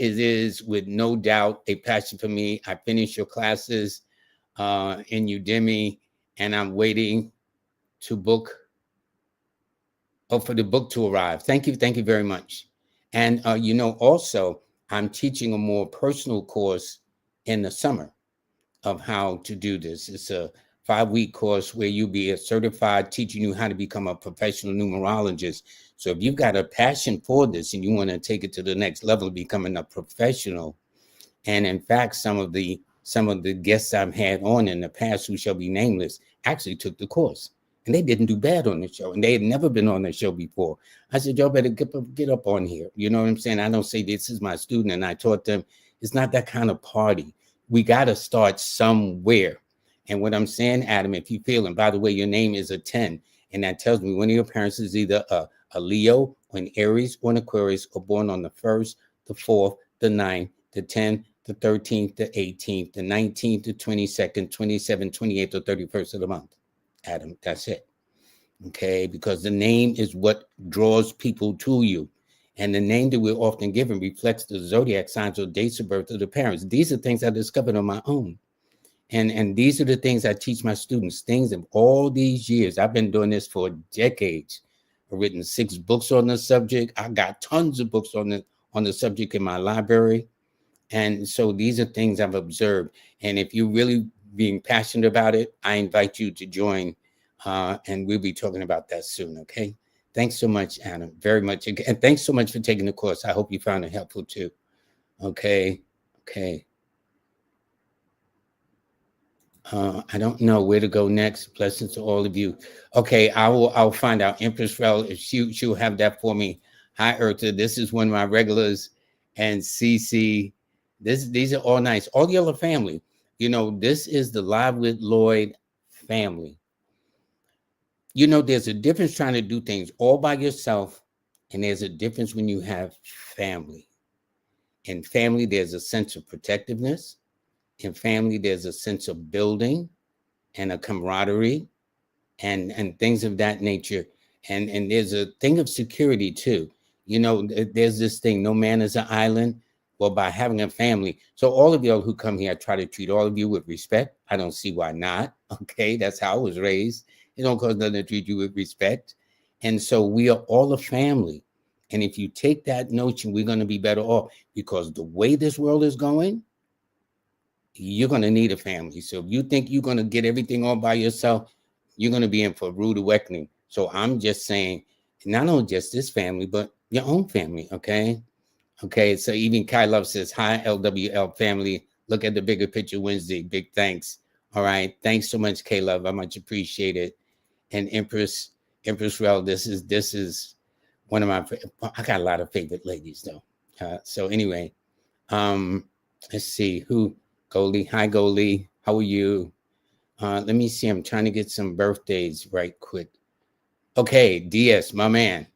is with no doubt a passion for me. I finished your classes in Udemy, and I'm waiting to book, for the book to arrive. Thank you very much. And also I'm teaching a more personal course in the summer of how to do this. It's a 5-week course where you'll be a certified, teaching you how to become a professional numerologist. So if you've got a passion for this and you want to take it to the next level, becoming a professional, and in fact, some of the guests I've had on in the past who shall be nameless actually took the course. And they didn't do bad on the show. And they had never been on the show before. I said, y'all better get up on here. You know what I'm saying? I don't say this is my student. And I taught them it's not that kind of party. We got to start somewhere. And what I'm saying, Adam, if you feel, and by the way, your name is a 10. And that tells me one of your parents is either a Leo, or an Aries, or an Aquarius, or born on the 1st, the 4th, the 9th, the 10th, the 13th, the 18th, the 19th, the 22nd, 27th, 28th, or 31st of the month. Adam, that's it. Okay, because the name is what draws people to you. And the name that we're often given reflects the zodiac signs or dates of birth of the parents. These are things I discovered on my own. And these are the things I teach my students, things of all these years. I've been doing this for decades. I've written 6 books on the subject. I got tons of books on the subject in my library. And so these are things I've observed. And if you're really being passionate about it, I invite you to join, and we'll be talking about that soon, okay? Thanks so much, Anna, very much. And thanks so much for taking the course. I hope you found it helpful too. Okay. I don't know where to go next. Blessings to all of you. Okay, I'll find out. Empress Rel, if she'll have that for me. Hi, Eartha. This is one of my regulars. And Cece. These are all nice. All the other family. This is the Live with LLoyd family. There's a difference trying to do things all by yourself, and there's a difference when you have family. In family, there's a sense of protectiveness. In family, there's a sense of building and a camaraderie and things of that nature. And there's a thing of security too. There's this thing, no man is an island. Well, by having a family. So all of y'all who come here, I try to treat all of you with respect. I don't see why not. Okay, that's how I was raised. It don't cost nothing to treat you with respect. And so we are all a family. And if you take that notion, we're going to be better off, because the way this world is going, you're going to need a family. So if you think you're going to get everything all by yourself, you're going to be in for a rude awakening. So I'm just saying, not only just this family, but your own family, okay? Okay, so even Kai Love says, hi, LWL family. Look at the bigger picture Wednesday. Big thanks. All right. Thanks so much, K Love. I much appreciate it. And Empress Rel, this is one of my, I got a lot of favorite ladies though. So anyway, let's see Goldie. Hi, Goldie. How are you? Let me see. I'm trying to get some birthdays right quick. Okay, DS, my man.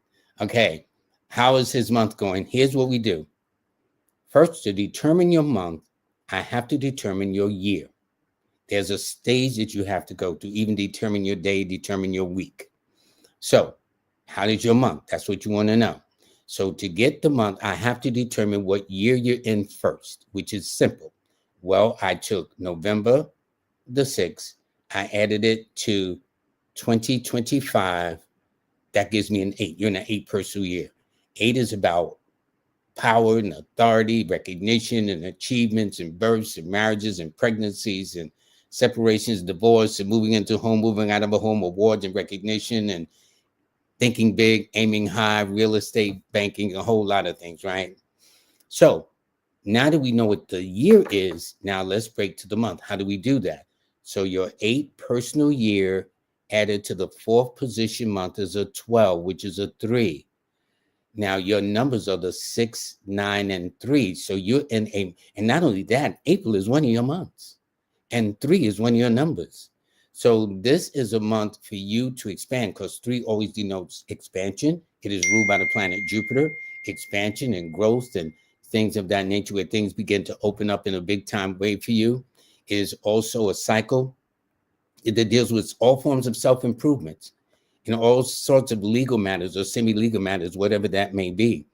Okay. How is his month going? Here's what we do. First, to determine your month, I have to determine your year. There's a stage that you have to go to, even determine your day, determine your week. So how did your month? That's what you want to know. So to get the month, I have to determine what year you're in first, which is simple. Well, I took November the 6th. I added it to 2025. That gives me an 8. You're in an 8 personal year. 8 is about power and authority, recognition and achievements and births and marriages and pregnancies and separations, divorce and moving into home, moving out of a home, awards and recognition and thinking big, aiming high, real estate, banking, a whole lot of things, right? So now that we know what the year is, now let's break to the month. How do we do that? So your 8 personal year added to the 4th position month is a 12, which is a 3. Now your numbers are the 6, 9, and 3. So you're in a, and not only that, April is one of your months and 3 is one of your numbers. So this is a month for you to expand, because 3 always denotes expansion. It is ruled by the planet Jupiter, expansion and growth and things of that nature, where things begin to open up in a big time way for you. It is also a cycle that deals with all forms of self-improvement in all sorts of legal matters or semi-legal matters, whatever that may be.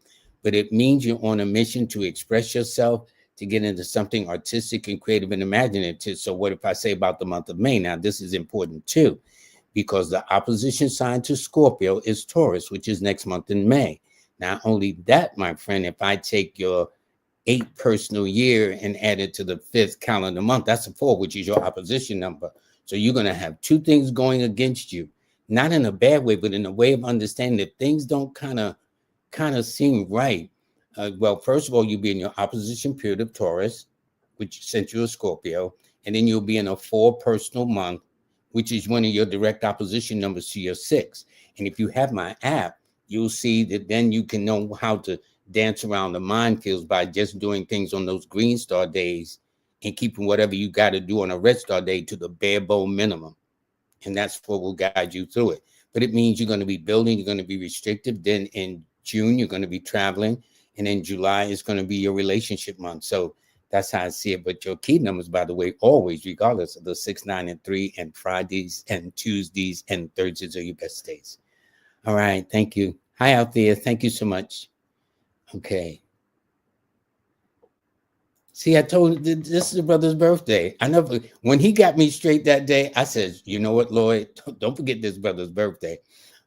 But it means you're on a mission to express yourself, to get into something artistic and creative and imaginative. So what if I say about the month of May? Now, this is important too, because the opposition sign to Scorpio is Taurus, which is next month in May. Not only that, my friend, if I take your 8th personal year and add it to the 5th calendar month, that's a 4, which is your opposition number. So you're going to have two things going against you, not in a bad way, but in a way of understanding that things don't kind of seem right. Well, first of all, you'll be in your opposition period of Taurus, which sent you a Scorpio, and then you'll be in a 4 personal month, which is one of your direct opposition numbers to your 6. And if you have my app, you'll see that then you can know how to dance around the minefields by just doing things on those green star days and keeping whatever you got to do on a red star day to the bare bone minimum. And that's what will guide you through it. But it means you're going to be building, you're going to be restrictive. Then in June, you're going to be traveling. And in July is going to be your relationship month. So that's how I see it. But your key numbers, by the way, always, regardless of the 6, 9, and 3, and Fridays and Tuesdays and Thursdays are your best days. All right. Thank you. Hi out there. Thank you so much. Okay. See, I told you this is the brother's birthday. I never, when he got me straight that day, I said, you know what, Lloyd, don't forget this brother's birthday.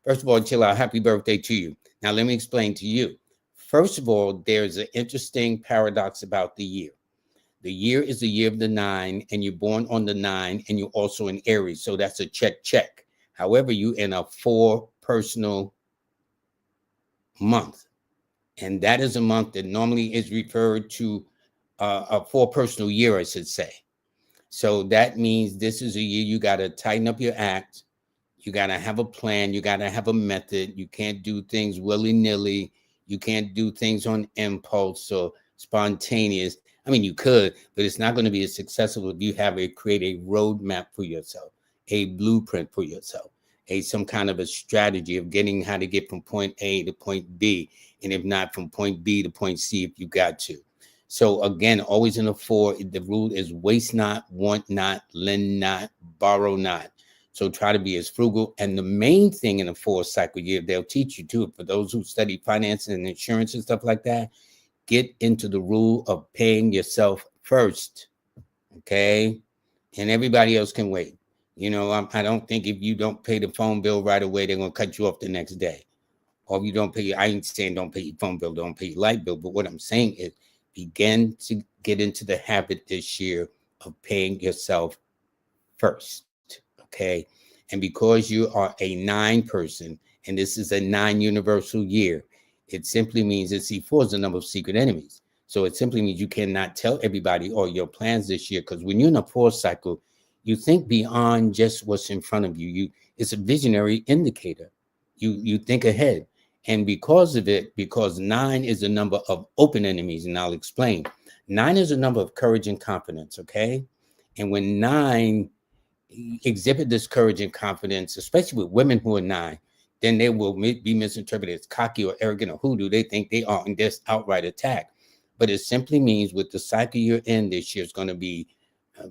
First of all, chill out. Happy birthday to you. Now, let me explain to you. First of all, there's an interesting paradox about the year. The year is the year of the 9, and you're born on the 9, and you're also in Aries. So that's a check. However, you're in a 4 personal month. And that is a month that normally is referred to a 4 personal year, I should say. So that means this is a year you got to tighten up your act. You got to have a plan. You got to have a method. You can't do things willy-nilly. You can't do things on impulse or spontaneous. I mean, you could, but it's not going to be as successful if you create a roadmap for yourself, a blueprint for yourself, some kind of a strategy of getting how to get from point A to point B. And if not, from point B to point C, if you got to. So again, always in a 4, the rule is waste not, want not, lend not, borrow not. So try to be as frugal. And the main thing in a 4 cycle year, they'll teach you too, for those who study finance and insurance and stuff like that, get into the rule of paying yourself first. Okay. And everybody else can wait. You know, I don't think if you don't pay the phone bill right away, they're going to cut you off the next day. Or if you don't pay, I ain't saying don't pay your phone bill, don't pay your light bill. But what I'm saying is begin to get into the habit this year of paying yourself first. Okay. And because you are a 9 person, and this is a 9 universal year, it simply means that C4 is the number of secret enemies. So it simply means you cannot tell everybody all your plans this year, because when you're in a 4 cycle, you think beyond just what's in front of you. It's a visionary indicator. You think ahead. And because of it, because 9 is the number of open enemies, and I'll explain. 9 is a number of courage and confidence, okay? And when 9 exhibit this courage and confidence, especially with women who are 9, then they will be misinterpreted as cocky or arrogant or hoodoo. They think they are in this outright attack. But it simply means with the cycle you're in this year, it's going to be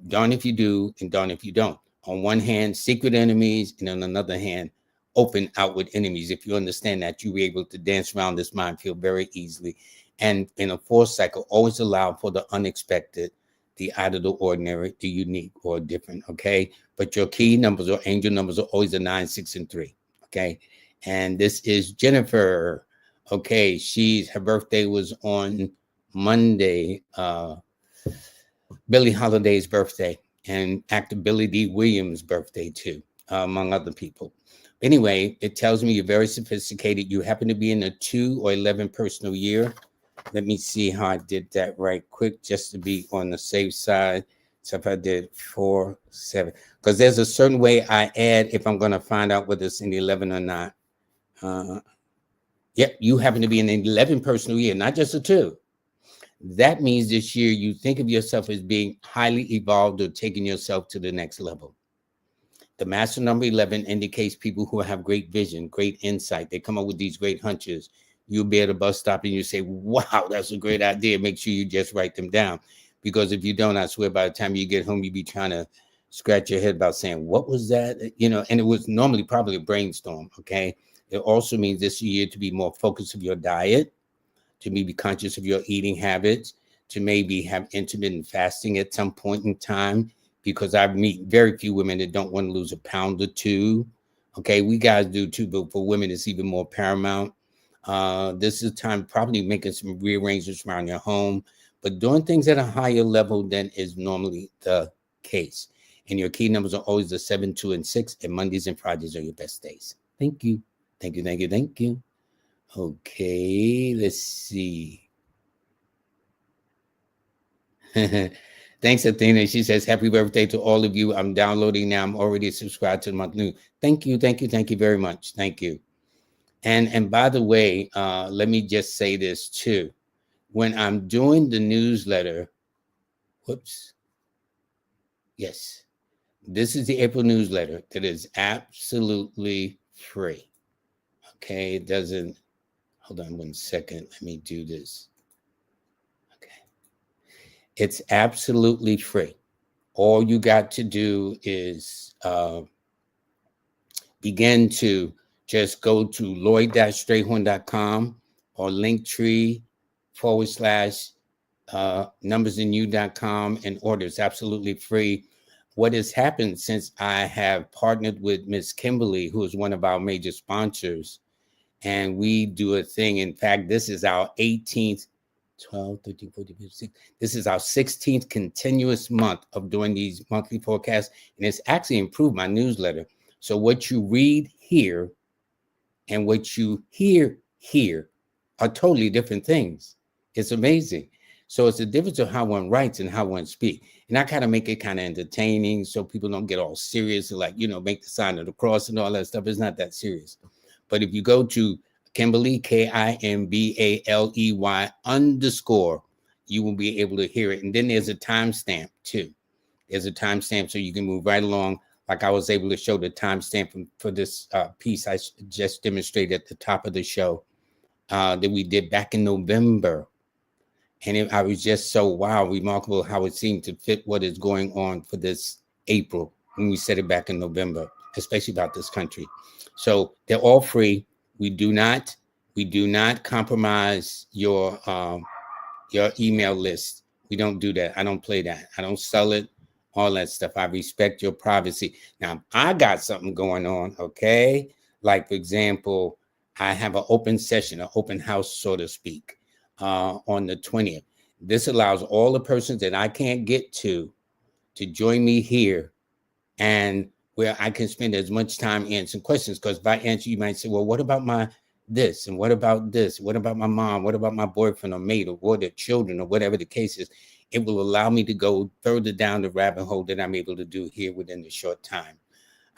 darn if you do and darn if you don't. On one hand, secret enemies, and on another hand, open outward enemies. If you understand that, you'll be able to dance around this minefield very easily. And in a 4 cycle, always allow for the unexpected, the out of the ordinary, the unique or different, okay? But your key numbers or angel numbers are always a 9, 6, and 3, okay? And this is Jennifer. Okay, her birthday was on Monday, Billie Holiday's birthday, and actor Billy D. Williams' birthday too, among other people. Anyway, it tells me you're very sophisticated. You happen to be in a 2 or 11 personal year. Let me see how I did that right quick, just to be on the safe side. So if I did 4, 7, because there's a certain way I add if I'm going to find out whether it's in the 11 or not. Yep, you happen to be in an 11 personal year, not just a 2. That means this year you think of yourself as being highly evolved or taking yourself to the next level. The master number 11 indicates people who have great vision, great insight. They come up with these great hunches. You'll be at a bus stop and you say, wow, that's a great idea. Make sure you just write them down. Because if you don't, I swear by the time you get home, you'll be trying to scratch your head about saying, what was that? You know, and it was normally probably a brainstorm, okay? It also means this year to be more focused of your diet, to maybe conscious of your eating habits, to maybe have intermittent fasting at some point in time, because I meet very few women that don't want to lose a pound or 2. Okay, we guys do too, but for women, it's even more paramount. This is time probably making some rearrangements around your home, but doing things at a higher level than is normally the case. And your key numbers are always the 7, 2, and 6, and Mondays and Fridays are your best days. Thank you. Thank you, thank you, thank you. Okay, let's see. Thanks, Athena. She says, happy birthday to all of you. I'm downloading now. I'm already subscribed to the monthly news. Thank you, thank you, thank you very much. Thank you. And by the way, let me just say this too. When I'm doing the newsletter, whoops, yes, this is the April newsletter that is absolutely free. Okay, it doesn't, hold on 1 second. Let me do this. Okay, it's absolutely free. All you got to do is begin to just go to LLoyd-Strayhorn.com or Linktree/numbersandyou.com and order. It's absolutely free. What has happened since I have partnered with Miss Kimberly, who is one of our major sponsors, and we do a thing. In fact, this is our 18th, 12, 13, 14, 15, 16. This is our 16th continuous month of doing these monthly forecasts, and it's actually improved my newsletter. So what you read here and what you hear here are totally different things. It's amazing. So it's the difference of how one writes and how one speaks. And I kind of make it kind of entertaining so people don't get all serious and like, make the sign of the cross and all that stuff. It's not that serious. But if you go to Kimberly, KIMBALEY _ you will be able to hear it. And then there's a timestamp too. There's a timestamp so you can move right along. Like I was able to show the timestamp for this piece I just demonstrated at the top of the show that we did back in November. And I was just so, remarkable how it seemed to fit what is going on for this April when we said it back in November, especially about this country. So they're all free. We do not compromise your email list. We don't do that. I don't play that. I don't sell it, all that stuff. I respect your privacy. Now, I got something going on, okay? Like, for example, I have an open session, an open house, so to speak, on the 20th. This allows all the persons that I can't get to join me here, and where I can spend as much time answering questions. Because if I answer, you might say, well, what about my this? And what about this? What about my mom? What about my boyfriend or mate or their children or whatever the case is? It will allow me to go further down the rabbit hole that I'm able to do here within the short time.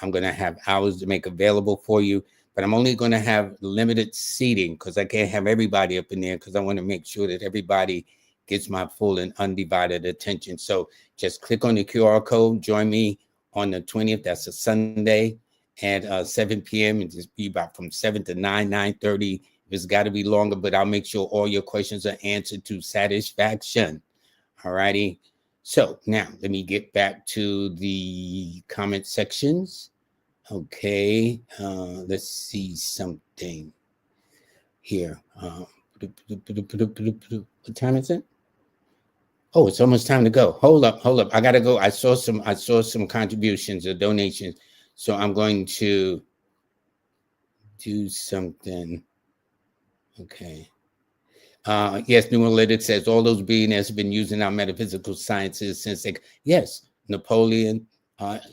I'm going to have hours to make available for you, but I'm only going to have limited seating because I can't have everybody up in there because I want to make sure that everybody gets my full and undivided attention. So just click on the QR code, join me on the 20th. That's a Sunday at 7 p.m. and just be about from 7 to 9:30. It's got to be longer, but I'll make sure all your questions are answered to satisfaction. All righty. So now let me get back to the comment sections. Okay. Let's see something here. What time is it? Oh, it's almost time to go. Hold up. I gotta go. I saw some contributions or donations. So I'm going to do something. Okay. Yes, numerology says all those billionaires have been using our metaphysical sciences since yes, Napoleon,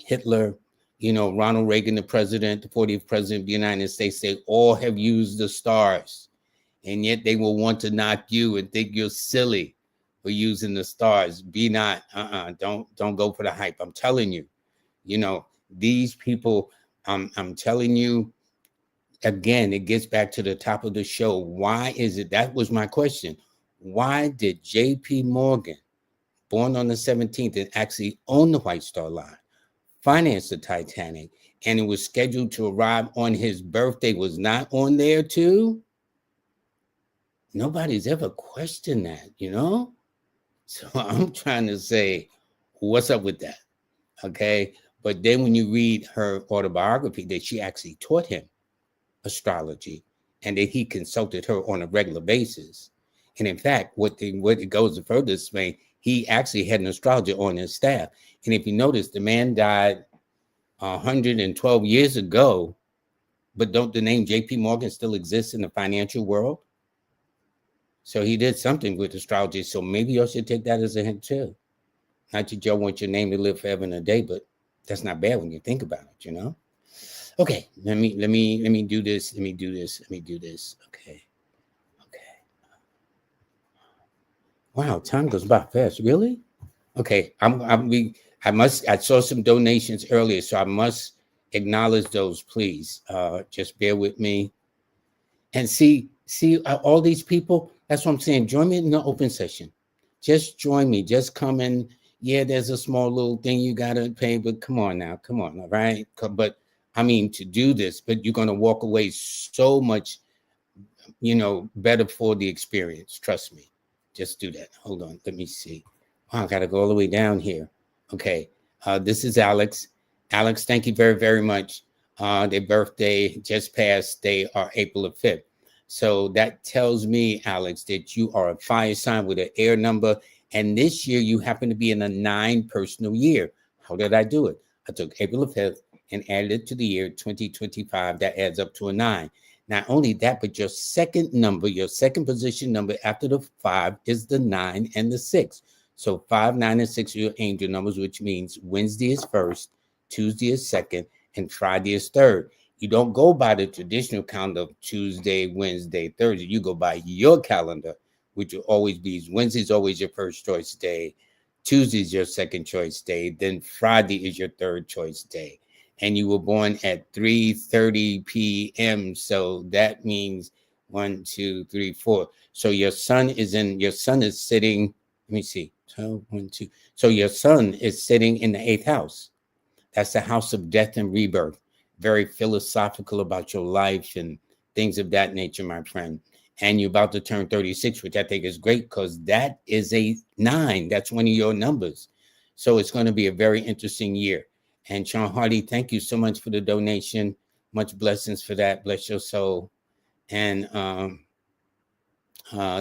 Hitler, Ronald Reagan, the 40th president of the United States, they all have used the stars. And yet they will want to knock you and think you're silly for using the stars. Be not, don't go for the hype. I'm telling you, these people, I'm telling you, again, it gets back to the top of the show. Why is it? That was my question. Why did J.P. Morgan, born on the 17th and actually own the White Star Line, finance the Titanic, and it was scheduled to arrive on his birthday, was not on there too? Nobody's ever questioned that, So I'm trying to say, what's up with that? Okay. But then when you read her autobiography, that she actually taught him astrology and that he consulted her on a regular basis. And in fact, what it goes the furthest way, he actually had an astrologer on his staff. And if you notice, the man died 112 years ago, But don't the name J.P. Morgan still exist in the financial world? So he did something with astrology. So maybe y'all should take that as a hint too. Not that y'all want your name to live forever and a day, but that's not bad when you think about it, you know? Okay, let me do this. Let me do this. Okay. Wow, time goes by fast. Really? Okay, I saw some donations earlier, so I must acknowledge those, please. Just bear with me. And see all these people. That's what I'm saying. Join me in the open session. Just join me. Just come in. Yeah, there's a small little thing you gotta pay, but come on now, come on, all right. But I mean, to do this, but you're gonna walk away so much, better for the experience. Trust me. Just do that. Hold on. Let me see. Wow, I gotta go all the way down here. Okay. This is Alex. Alex, thank you very, very much. Their birthday just passed. They are April the 5th. So that tells me, Alex, that you are a fire sign with an air number. And this year you happen to be in a 9 personal year. How did I do it? I took April the 5th and added it to the year 2025. That adds up to a 9. Not only that, but your second number, your second position number after the 5 is the 9 and the 6. So 5, 9, and 6 are your angel numbers, which means Wednesday is first, Tuesday is second, and Friday is third. You don't go by the traditional count of Tuesday, Wednesday, Thursday. You go by your calendar, which will always be Wednesday is always your first choice day. Tuesday is your second choice day. Then Friday is your third choice day. And you were born at 3:30 p.m. So that means 1, 2, 3, 4. So your sun is sitting, let me see. So 1, 2. So your sun is sitting in the 8th house. That's the house of death and rebirth. Very philosophical about your life and things of that nature, my friend. And you're about to turn 36, which I think is great because that is a 9. That's one of your numbers. So it's going to be a very interesting year. And Sean Hardy, thank you so much for the donation. Much blessings for that. Bless your soul. And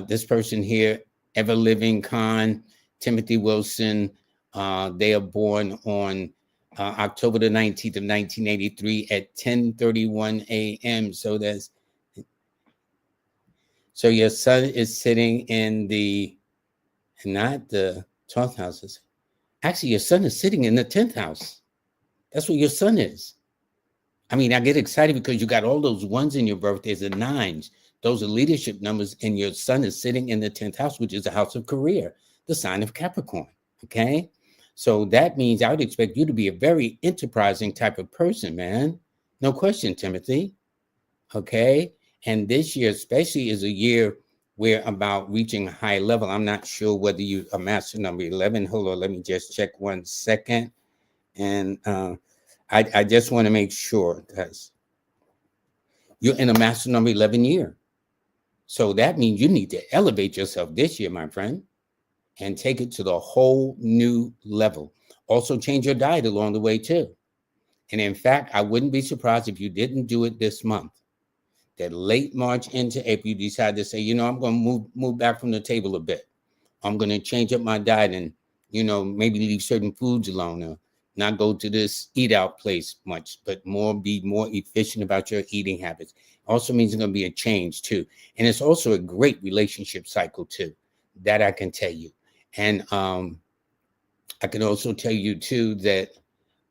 this person here, Ever Living Khan, Timothy Wilson, they are born on October the 19th of 1983 at 10:31 a.m. So your sun is sitting in not the 12th house. Actually, your sun is sitting in the 10th house. That's what your sun is. I mean, I get excited because you got all those ones in your birthdays and 9s. Those are leadership numbers, and your sun is sitting in the 10th house, which is the house of career, the sign of Capricorn. Okay. So that means I would expect you to be a very enterprising type of person, man. No question, Timothy. Okay. And this year, especially, is a year where about reaching a high level. I'm not sure whether you are master number 11. Hold on. Let me just check 1 second. And I just want to make sure that you're in a master number 11 year. So that means you need to elevate yourself this year, my friend, and take it to the whole new level. Also change your diet along the way too. And in fact, I wouldn't be surprised if you didn't do it this month. That late March into April, you decide to say, I'm going to move back from the table a bit. I'm going to change up my diet and, maybe leave certain foods alone or not go to this eat out place much, but be more efficient about your eating habits. Also means it's going to be a change too. And it's also a great relationship cycle too, that I can tell you. And I can also tell you too that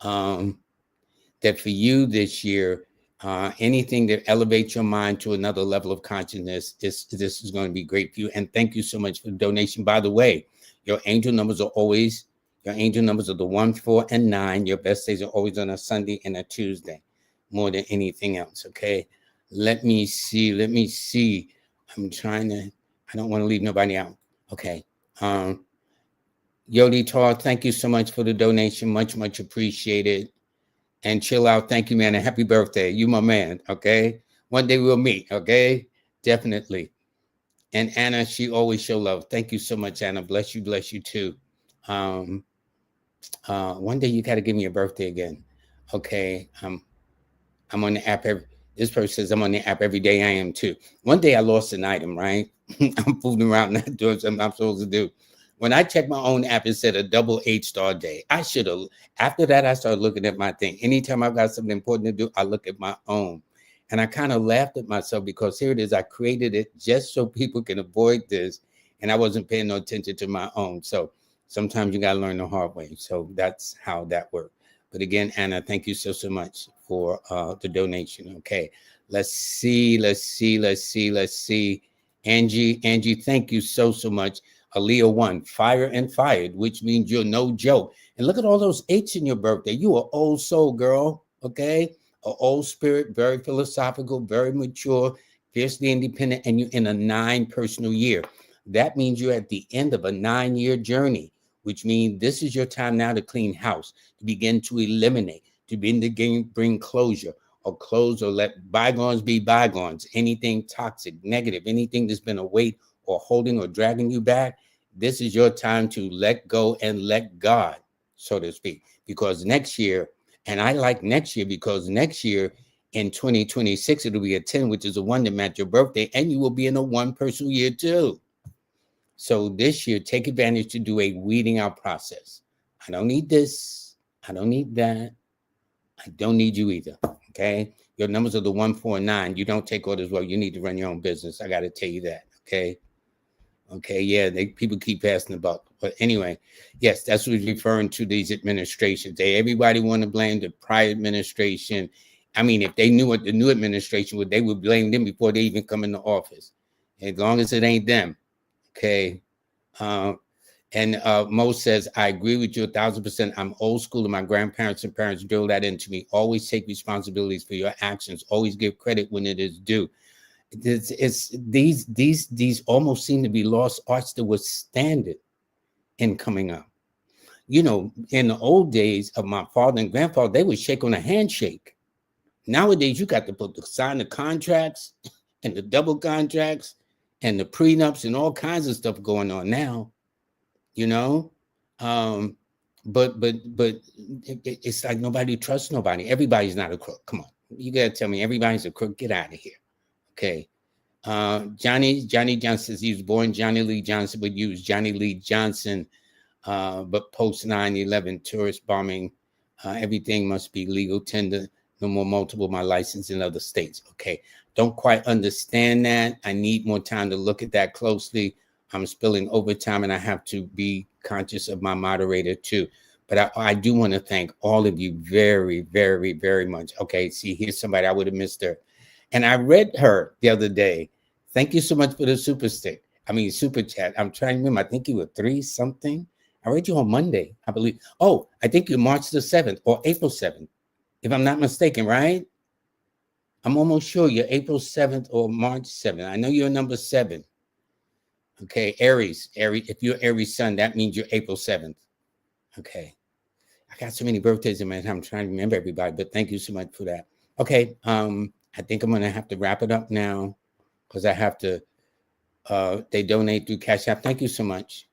that for you this year, anything that elevates your mind to another level of consciousness, this is going to be great for you. And thank you so much for the donation. By the way, your angel numbers are the 1, 4, and 9. Your best days are always on a Sunday and a Tuesday, more than anything else. Okay. Let me see. I don't want to leave nobody out. Okay. Yodi Tar, thank you so much for the donation. Much, much appreciated. And Chill Out, thank you, man. And happy birthday. You my man, okay? One day we'll meet, okay? Definitely. And Anna, she always show love. Thank you so much, Anna. Bless you too. One day you got to give me a birthday again. Okay. I'm on the app this person says I'm on the app every day. I am too. One day I lost an item, right? I'm fooling around, not doing something I'm supposed to do. When I checked my own app, it said a double 8-star day. I should have. After that, I started looking at my thing. Anytime I've got something important to do, I look at my own. And I kind of laughed at myself because here it is. I created it just so people can avoid this. And I wasn't paying no attention to my own. So sometimes you got to learn the hard way. So that's how that worked. But again, Anna, thank you so much for the donation. Okay. Let's see. Angie, thank you so much. Aaliyah 1, fire and fired, which means you're no joke. And look at all those H's in your birthday. You are old soul, girl. Okay. An old spirit, very philosophical, very mature, fiercely independent, and you're in a 9 personal year. That means you're at the end of a 9-year journey, which means this is your time now to clean house, to begin to eliminate, to begin to bring closure or close or let bygones be bygones. Anything toxic, negative, anything that's been a weight or holding or dragging you back, this is your time to let go and let God, so to speak. Because next year, and I like next year because next year in 2026, it'll be a 10, which is a 1 to match your birthday, and you will be in a 1 personal year too. So this year, take advantage to do a weeding out process. I don't need this. I don't need that. I don't need you either. Okay. Your numbers are the 1, 4, and 9. You don't take orders well. You need to run your own business. I got to tell you that. Okay. Okay. Yeah. People keep passing the buck. But anyway, yes, that's what's referring to these administrations. Everybody want to blame the prior administration. I mean, if they knew what the new administration would, they would blame them before they even come into office. As long as it ain't them. Okay. And Mo says, I agree with you 1,000%. I'm old school and my grandparents and parents drilled that into me. Always take responsibilities for your actions. Always give credit when it is due. It's these almost seem to be lost arts that was standard in coming up. You know, in the old days of my father and grandfather, they would shake on a handshake. Nowadays, you got to sign the contracts and the double contracts and the prenups and all kinds of stuff going on now, you know. But it's like nobody trusts nobody. Everybody's not a crook. Come on, you gotta tell me everybody's a crook. Get out of here. Okay. Johnny Johnson says he was born Johnny Lee Johnson, but used Johnny Lee Johnson. But post 9/11 tourist bombing, everything must be legal tender. No more multiple my license in other states. Okay. Don't quite understand that. I need more time to look at that closely. I'm spilling overtime and I have to be conscious of my moderator too. But I do want to thank all of you very, very, very much. Okay. See, here's somebody I would have missed her. And I read her the other day. Thank you so much for the super chat. I'm trying to remember. I think you were 3 something. I read you on Monday, I believe. Oh, I think you're March the 7th or April 7th, if I'm not mistaken, right? I'm almost sure you're April 7th or March 7th. I know you're number 7. Okay, Aries. If you're Aries sun, that means you're April 7th. Okay. I got so many birthdays in my head. I'm trying to remember everybody, but thank you so much for that. Okay. I think I'm going to have to wrap it up now because I have to, they donate through Cash App. Thank you so much.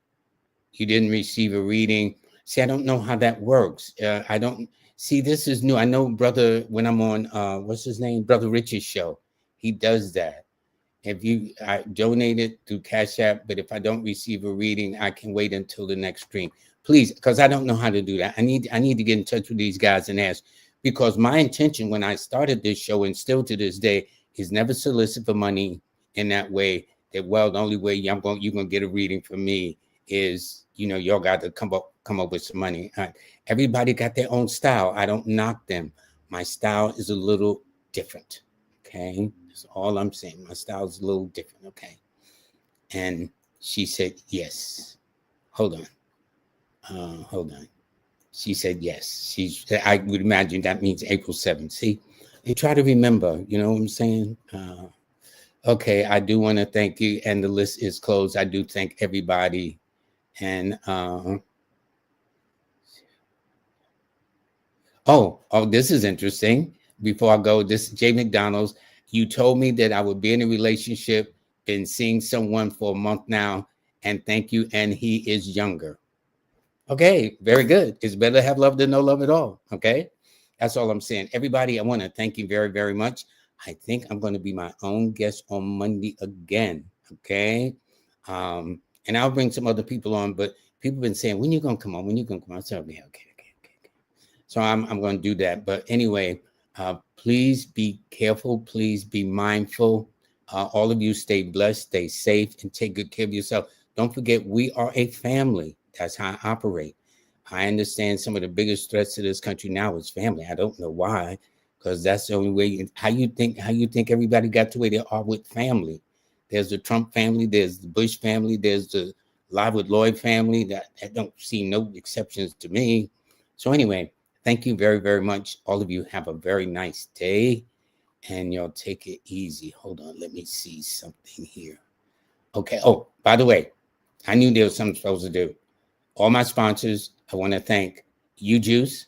You didn't receive a reading. See, I don't know how that works. I don't see, this is new. I know brother, when I'm on, what's his name? Brother Rich's show. He does that. If I donate it through Cash App, but if I don't receive a reading, I can wait until the next stream. Please, because I don't know how to do that. I need to get in touch with these guys and ask, because my intention when I started this show and still to this day is never solicit for money in that way. That, well, the only way you're gonna get a reading from me is, you know, y'all got to come up with some money. Everybody got their own style. I don't knock them. My style is a little different. Okay, that's all I'm saying. My style is a little different. Okay. And she said yes. Hold on. She said yes. I would imagine that means April 7th. See, you try to remember, you know what I'm saying? Okay, I do want to thank you. And the list is closed. I do thank everybody. And oh, this is interesting. Before I go, this Jay McDonald's. You told me that I would be in a relationship, been seeing someone for a month now, and thank you. And he is younger. Okay, very good. It's better to have love than no love at all. Okay, that's all I'm saying. Everybody, I want to thank you very, very much. I think I'm going to be my own guest on Monday again. Okay, and I'll bring some other people on. But people have been saying, when you going to come on? When you going to come on? I said, okay. So I'm going to do that. But anyway, Please be careful. Please be mindful. All of you stay blessed, stay safe, and take good care of yourself. Don't forget, we are a family. That's how I operate. I understand some of the biggest threats to this country now is family. I don't know why, because that's the only way. How you think everybody got to where they are with family? There's the Trump family, there's the Bush family, there's the LLoyd family. That don't see no exceptions to me. So anyway, thank you very, very much. All of you have a very nice day, and y'all take it easy. Hold on, let me see something here. Okay. Oh, by the way, I knew there was something supposed to do. All my sponsors, I want to thank You Juice.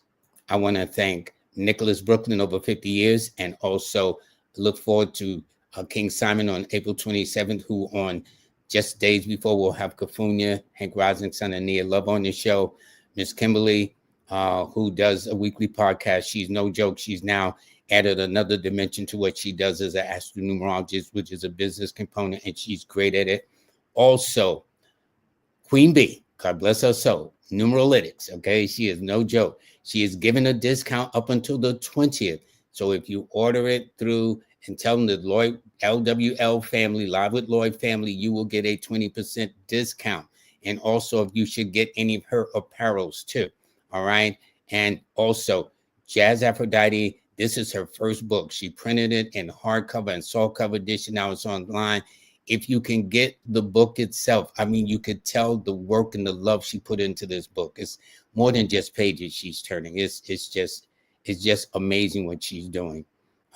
I want to thank Nicholas Brooklyn, over 50 years, and also look forward to King Simon on April 27th, who on just days before we'll have Kafunya, Hank Rosinson, and Nia Love on the show. Miss Kimberly, who does a weekly podcast. She's no joke. She's now added another dimension to what she does as an astronumerologist, which is a business component, and she's great at it. Also, Queen B, God bless her soul, Numeralytics, okay? She is no joke. She is giving a discount up until the 20th. So if you order it through and tell them the Lloyd LWL family, Live with Lloyd family, you will get a 20% discount. And also, if you should get any of her apparels too, all right? And also, Jazz Aphrodite, this is her first book. She printed it in hardcover and softcover edition. Now it's online. If you can get the book itself, I mean, you could tell the work and the love she put into this book. It's more than just pages she's turning. It's just amazing what she's doing.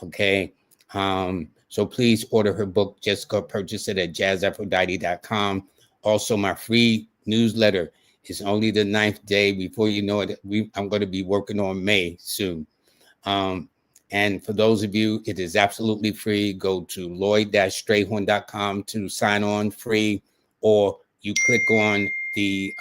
Okay. So please order her book. Just go purchase it at jazzaphrodite.com. Also, my free newsletter is only the 9th day. Before you know it, I'm going to be working on May soon. And for those of you, it is absolutely free. Go to Lloyd-Strayhorn.com to sign on free, or you click on the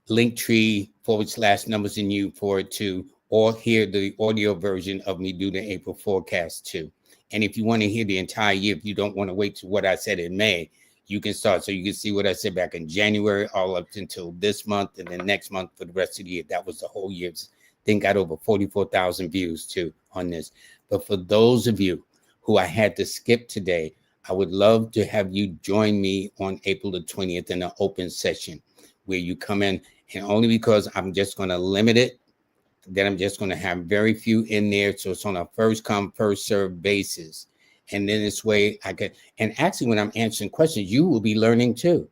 Linktree/numbers in you for it too, or hear the audio version of me do the April forecast too. And if you want to hear the entire year, if you don't want to wait to what I said in May, you can start. So you can see what I said back in January, all up until this month, and then next month for the rest of the year. That was the whole year's. Then got over 44,000 views too on this. But for those of you who I had to skip today, I would love to have you join me on April the 20th in an open session where you come in, and only because I'm just going to limit it, then I'm just going to have very few in there. So it's on a first come, first serve basis. And then this way I could, and actually when I'm answering questions, you will be learning too.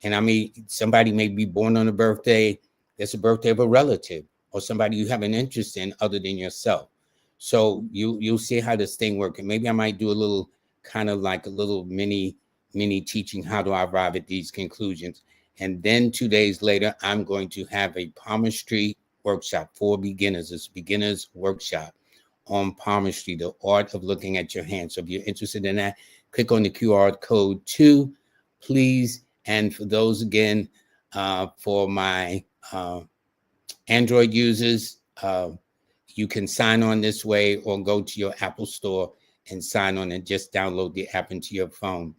And I mean, somebody may be born on a birthday, that's a birthday of a relative or somebody you have an interest in other than yourself. So you'll see how this thing works. And maybe I might do a little kind of like a little mini teaching how to arrive at these conclusions. And then 2 days later, I'm going to have a palmistry workshop for beginners. It's a beginners workshop on palmistry, the art of looking at your hands. So if you're interested in that, click on the QR code too, please. And for those, again, for my Android users, you can sign on this way or go to your Apple store and sign on and just download the app into your phone.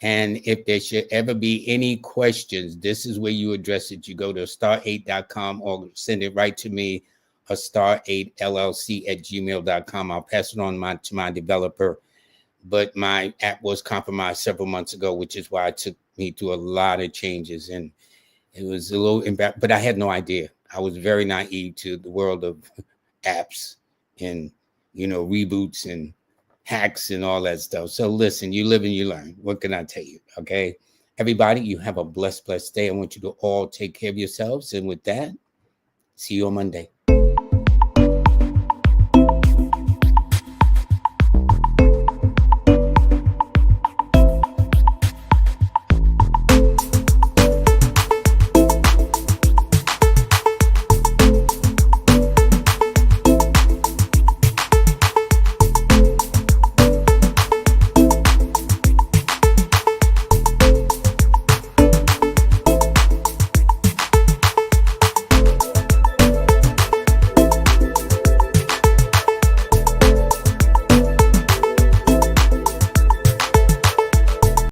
And if there should ever be any questions, this is where you address it. You go to star8.com or send it right to me, a star8llc@gmail.com. I'll pass it on to my developer. But my app was compromised several months ago, which is why it took me through a lot of changes. And it was a little embarrassing, but I had no idea. I was very naive to the world of apps and, reboots and hacks and all that stuff. So listen, you live and you learn. What can I tell you? Okay. Everybody, you have a blessed day. I want you to all take care of yourselves. And with that, see you on Monday.